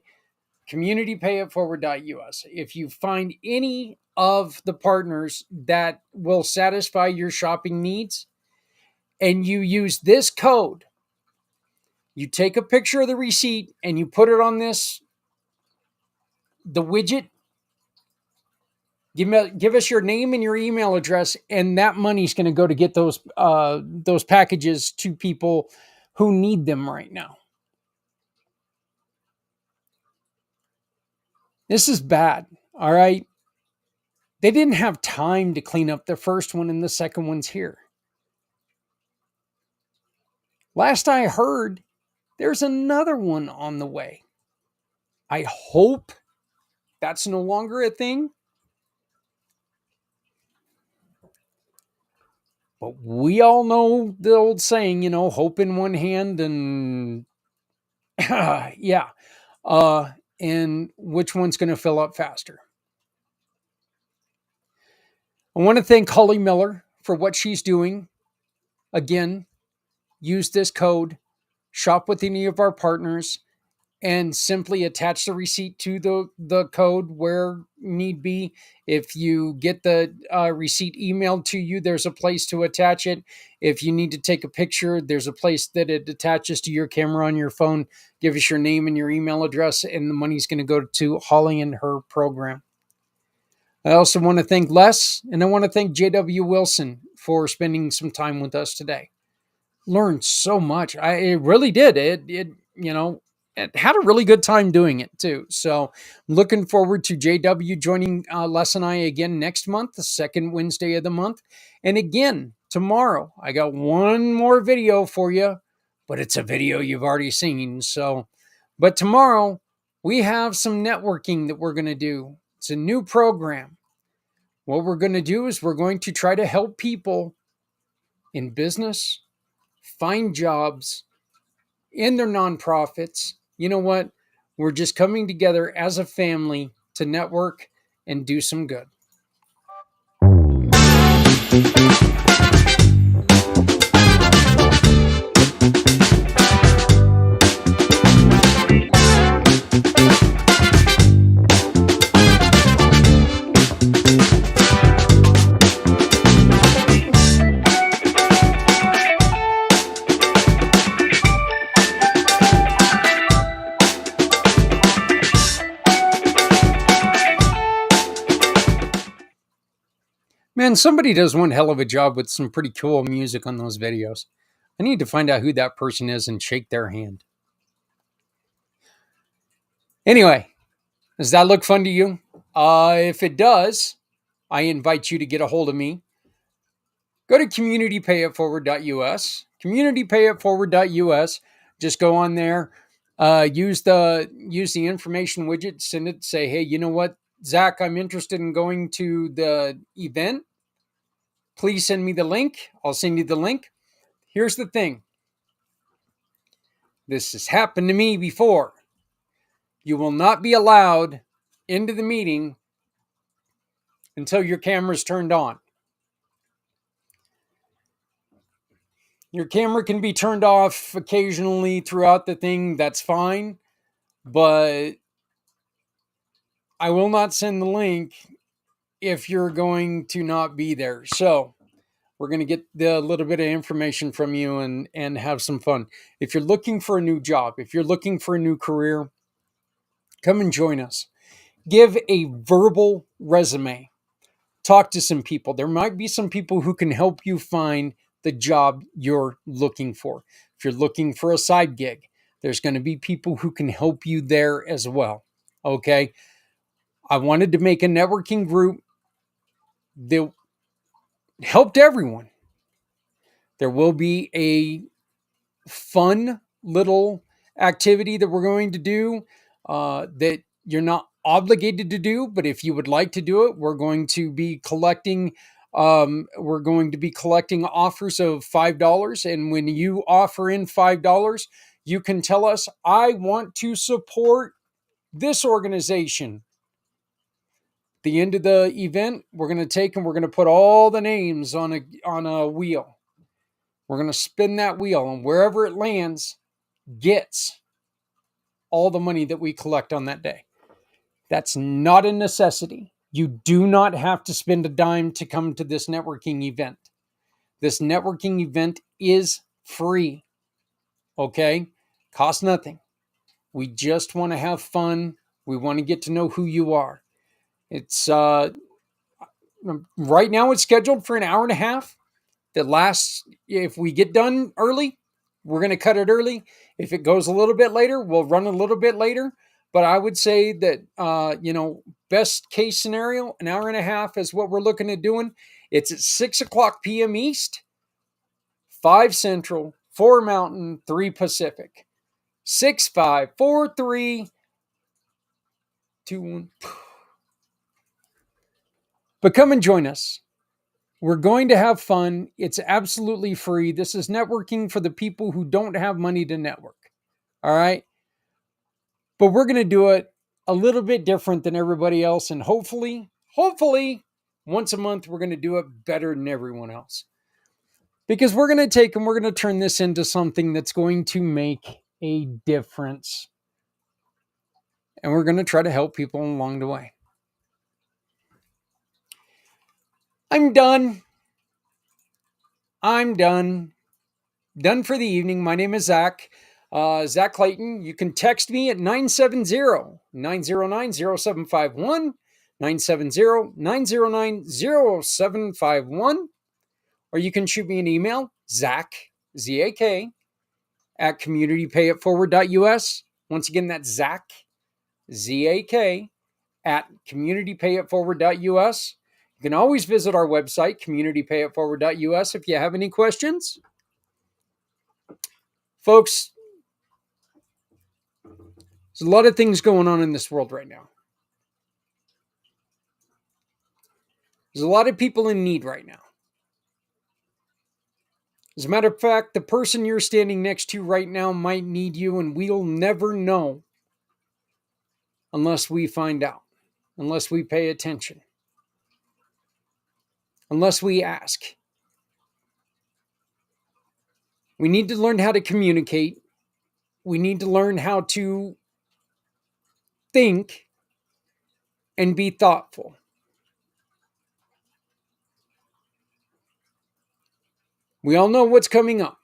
communitypayitforward.us. If you find any of the partners that will satisfy your shopping needs and you use this code, you take a picture of the receipt and you put it on the widget, give us your name and your email address, and that money's going to go to get those packages to people who need them right now. This is bad, all right? They didn't have time to clean up the first one, and the second one's here. Last I heard, there's another one on the way. I hope that's no longer a thing. But we all know the old saying, hope in one hand and yeah. and which one's going to fill up faster. I want to thank Holly Miller for what she's doing. Again, use this code, shop with any of our partners, and simply attach the receipt to the code where need be. If you get the receipt emailed to you, there's a place to attach it. If you need to take a picture, there's a place that it attaches to your camera on your phone. Give us your name and your email address, and the money's going to go to Holly and her program. I also want to thank Les, and I want to thank J.W. Wilson for spending some time with us today. Learned so much. It really did. It had a really good time doing it too. So looking forward to JW joining Les and I again next month, the second Wednesday of the month. And again, tomorrow, I got one more video for you, but it's a video you've already seen. So, but tomorrow we have some networking that we're going to do. It's a new program. What we're going to do is we're going to try to help people in business find jobs in their nonprofits. You know what? We're just coming together as a family to network and do some good. Man, somebody does one hell of a job with some pretty cool music on those videos. I need to find out who that person is and shake their hand. Anyway, does that look fun to you? If it does, I invite you to get a hold of me. Go to communitypayitforward.us. Communitypayitforward.us. Just go on there. Use the information widget. Send it. Say, hey, you know what, Zach? I'm interested in going to the event. Please send me the link. I'll send you the link. Here's the thing. This has happened to me before. You will not be allowed into the meeting until your camera's turned on. Your camera can be turned off occasionally throughout the thing. That's fine. But I will not send the link if you're going to not be there. So we're going to get the little bit of information from you and have some fun. If you're looking for a new job, if you're looking for a new career, come and join us. Give a verbal resume. Talk to some people. There might be some people who can help you find the job you're looking for. If you're looking for a side gig, there's going to be people who can help you there as well. Okay. I wanted to make a networking group that helped everyone. There will be a fun little activity that we're going to do that you're not obligated to do, but if you would like to do it, we're going to be collecting offers of $5. And when you offer in $5, you can tell us, I want to support this organization. The end of the event, we're going to take and we're going to put all the names on a wheel. We're going to spin that wheel, and wherever it lands gets all the money that we collect on that day. That's not a necessity. You do not have to spend a dime to come to this networking event. This networking event is free. Okay? Costs nothing. We just want to have fun. We want to get to know who you are. It's right now it's scheduled for an hour and a half. That lasts, if we get done early, we're going to cut it early. If it goes a little bit later, we'll run a little bit later. But I would say that, best case scenario, an hour and a half is what we're looking at doing. It's at 6 o'clock p.m. East, 5 Central, 4 Mountain, 3 Pacific. 6, 5, 4, 3, 2, 1. But come and join us. We're going to have fun. It's absolutely free. This is networking for the people who don't have money to network. All right. But we're going to do it a little bit different than everybody else. And hopefully, once a month, we're going to do it better than everyone else. Because we're going to take and we're going to turn this into something that's going to make a difference. And we're going to try to help people along the way. I'm done. Done for the evening. My name is Zach. Zach Clayton. You can text me at 970-909-0751, 970-909-0751, or you can shoot me an email, Zach, Z-A-K, at communitypayitforward.us. Once again, that's Zach, Z-A-K, at communitypayitforward.us. You can always visit our website, communitypayitforward.us, if you have any questions. Folks, there's a lot of things going on in this world right now. There's a lot of people in need right now. As a matter of fact, the person you're standing next to right now might need you, and we'll never know unless we find out, unless we pay attention, unless we ask. We need to learn how to communicate. We need to learn how to think and be thoughtful. We all know what's coming up.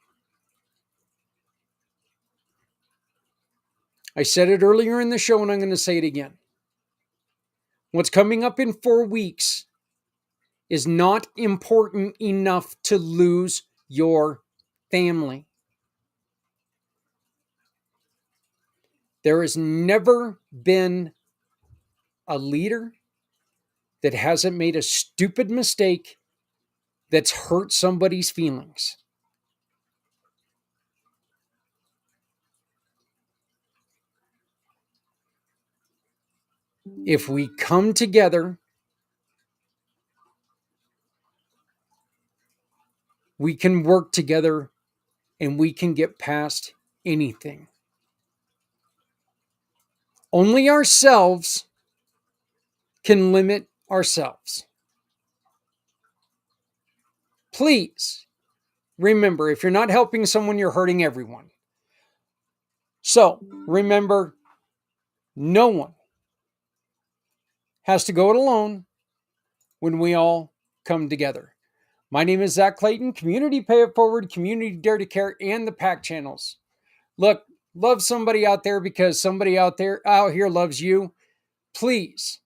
I said it earlier in the show, and I'm going to say it again. What's coming up in 4 weeks is not important enough to lose your family. There has never been a leader that hasn't made a stupid mistake that's hurt somebody's feelings. If we come together, we can work together and we can get past anything. Only ourselves can limit ourselves. Please remember, if you're not helping someone, you're hurting everyone. So remember, no one has to go it alone when we all come together. My name is Zach Clayton, Community Pay It Forward, Community Dare to Care, and the PAC channels. Look, love somebody out there because somebody out here loves you. Please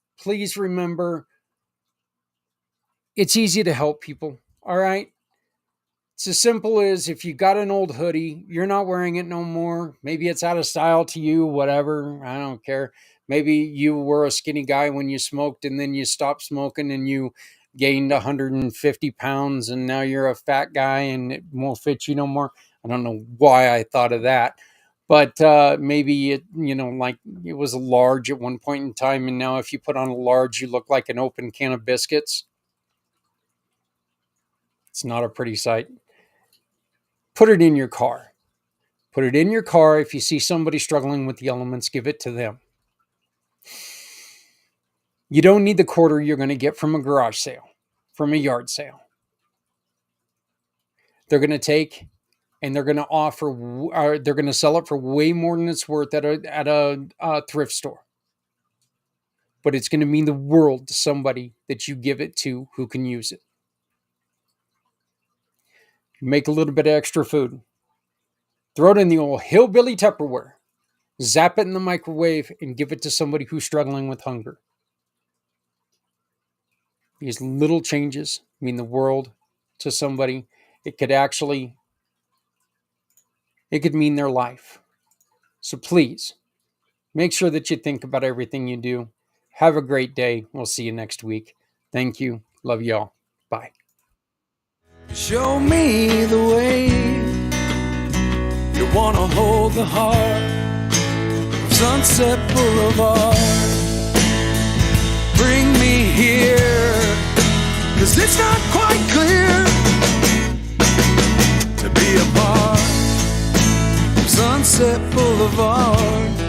remember, it's easy to help people, all right? It's as simple as if you got an old hoodie, you're not wearing it no more. Maybe it's out of style to you, whatever. I don't care. Maybe you were a skinny guy when you smoked and then you stopped smoking and you gained 150 pounds and now you're a fat guy and it won't fit you no more. I don't know why I thought of that. But maybe it, like it was a large at one point in time. And now if you put on a large, you look like an open can of biscuits. It's not a pretty sight. Put it in your car. Put it in your car. If you see somebody struggling with the elements, give it to them. You don't need the quarter you're going to get from a garage sale, from a yard sale. They're going to take and they're going to offer, they're going to sell it for way more than it's worth at a thrift store. But it's going to mean the world to somebody that you give it to who can use it. Make a little bit of extra food. Throw it in the old hillbilly Tupperware. Zap it in the microwave and give it to somebody who's struggling with hunger. These little changes mean the world to somebody. It could mean their life. So please, make sure that you think about everything you do. Have a great day. We'll see you next week. Thank you. Love y'all. Bye. Show me the way. You wanna hold the heart of Sunset Boulevard. Bring me here, 'cause it's not quite clear to be a part of Sunset Boulevard.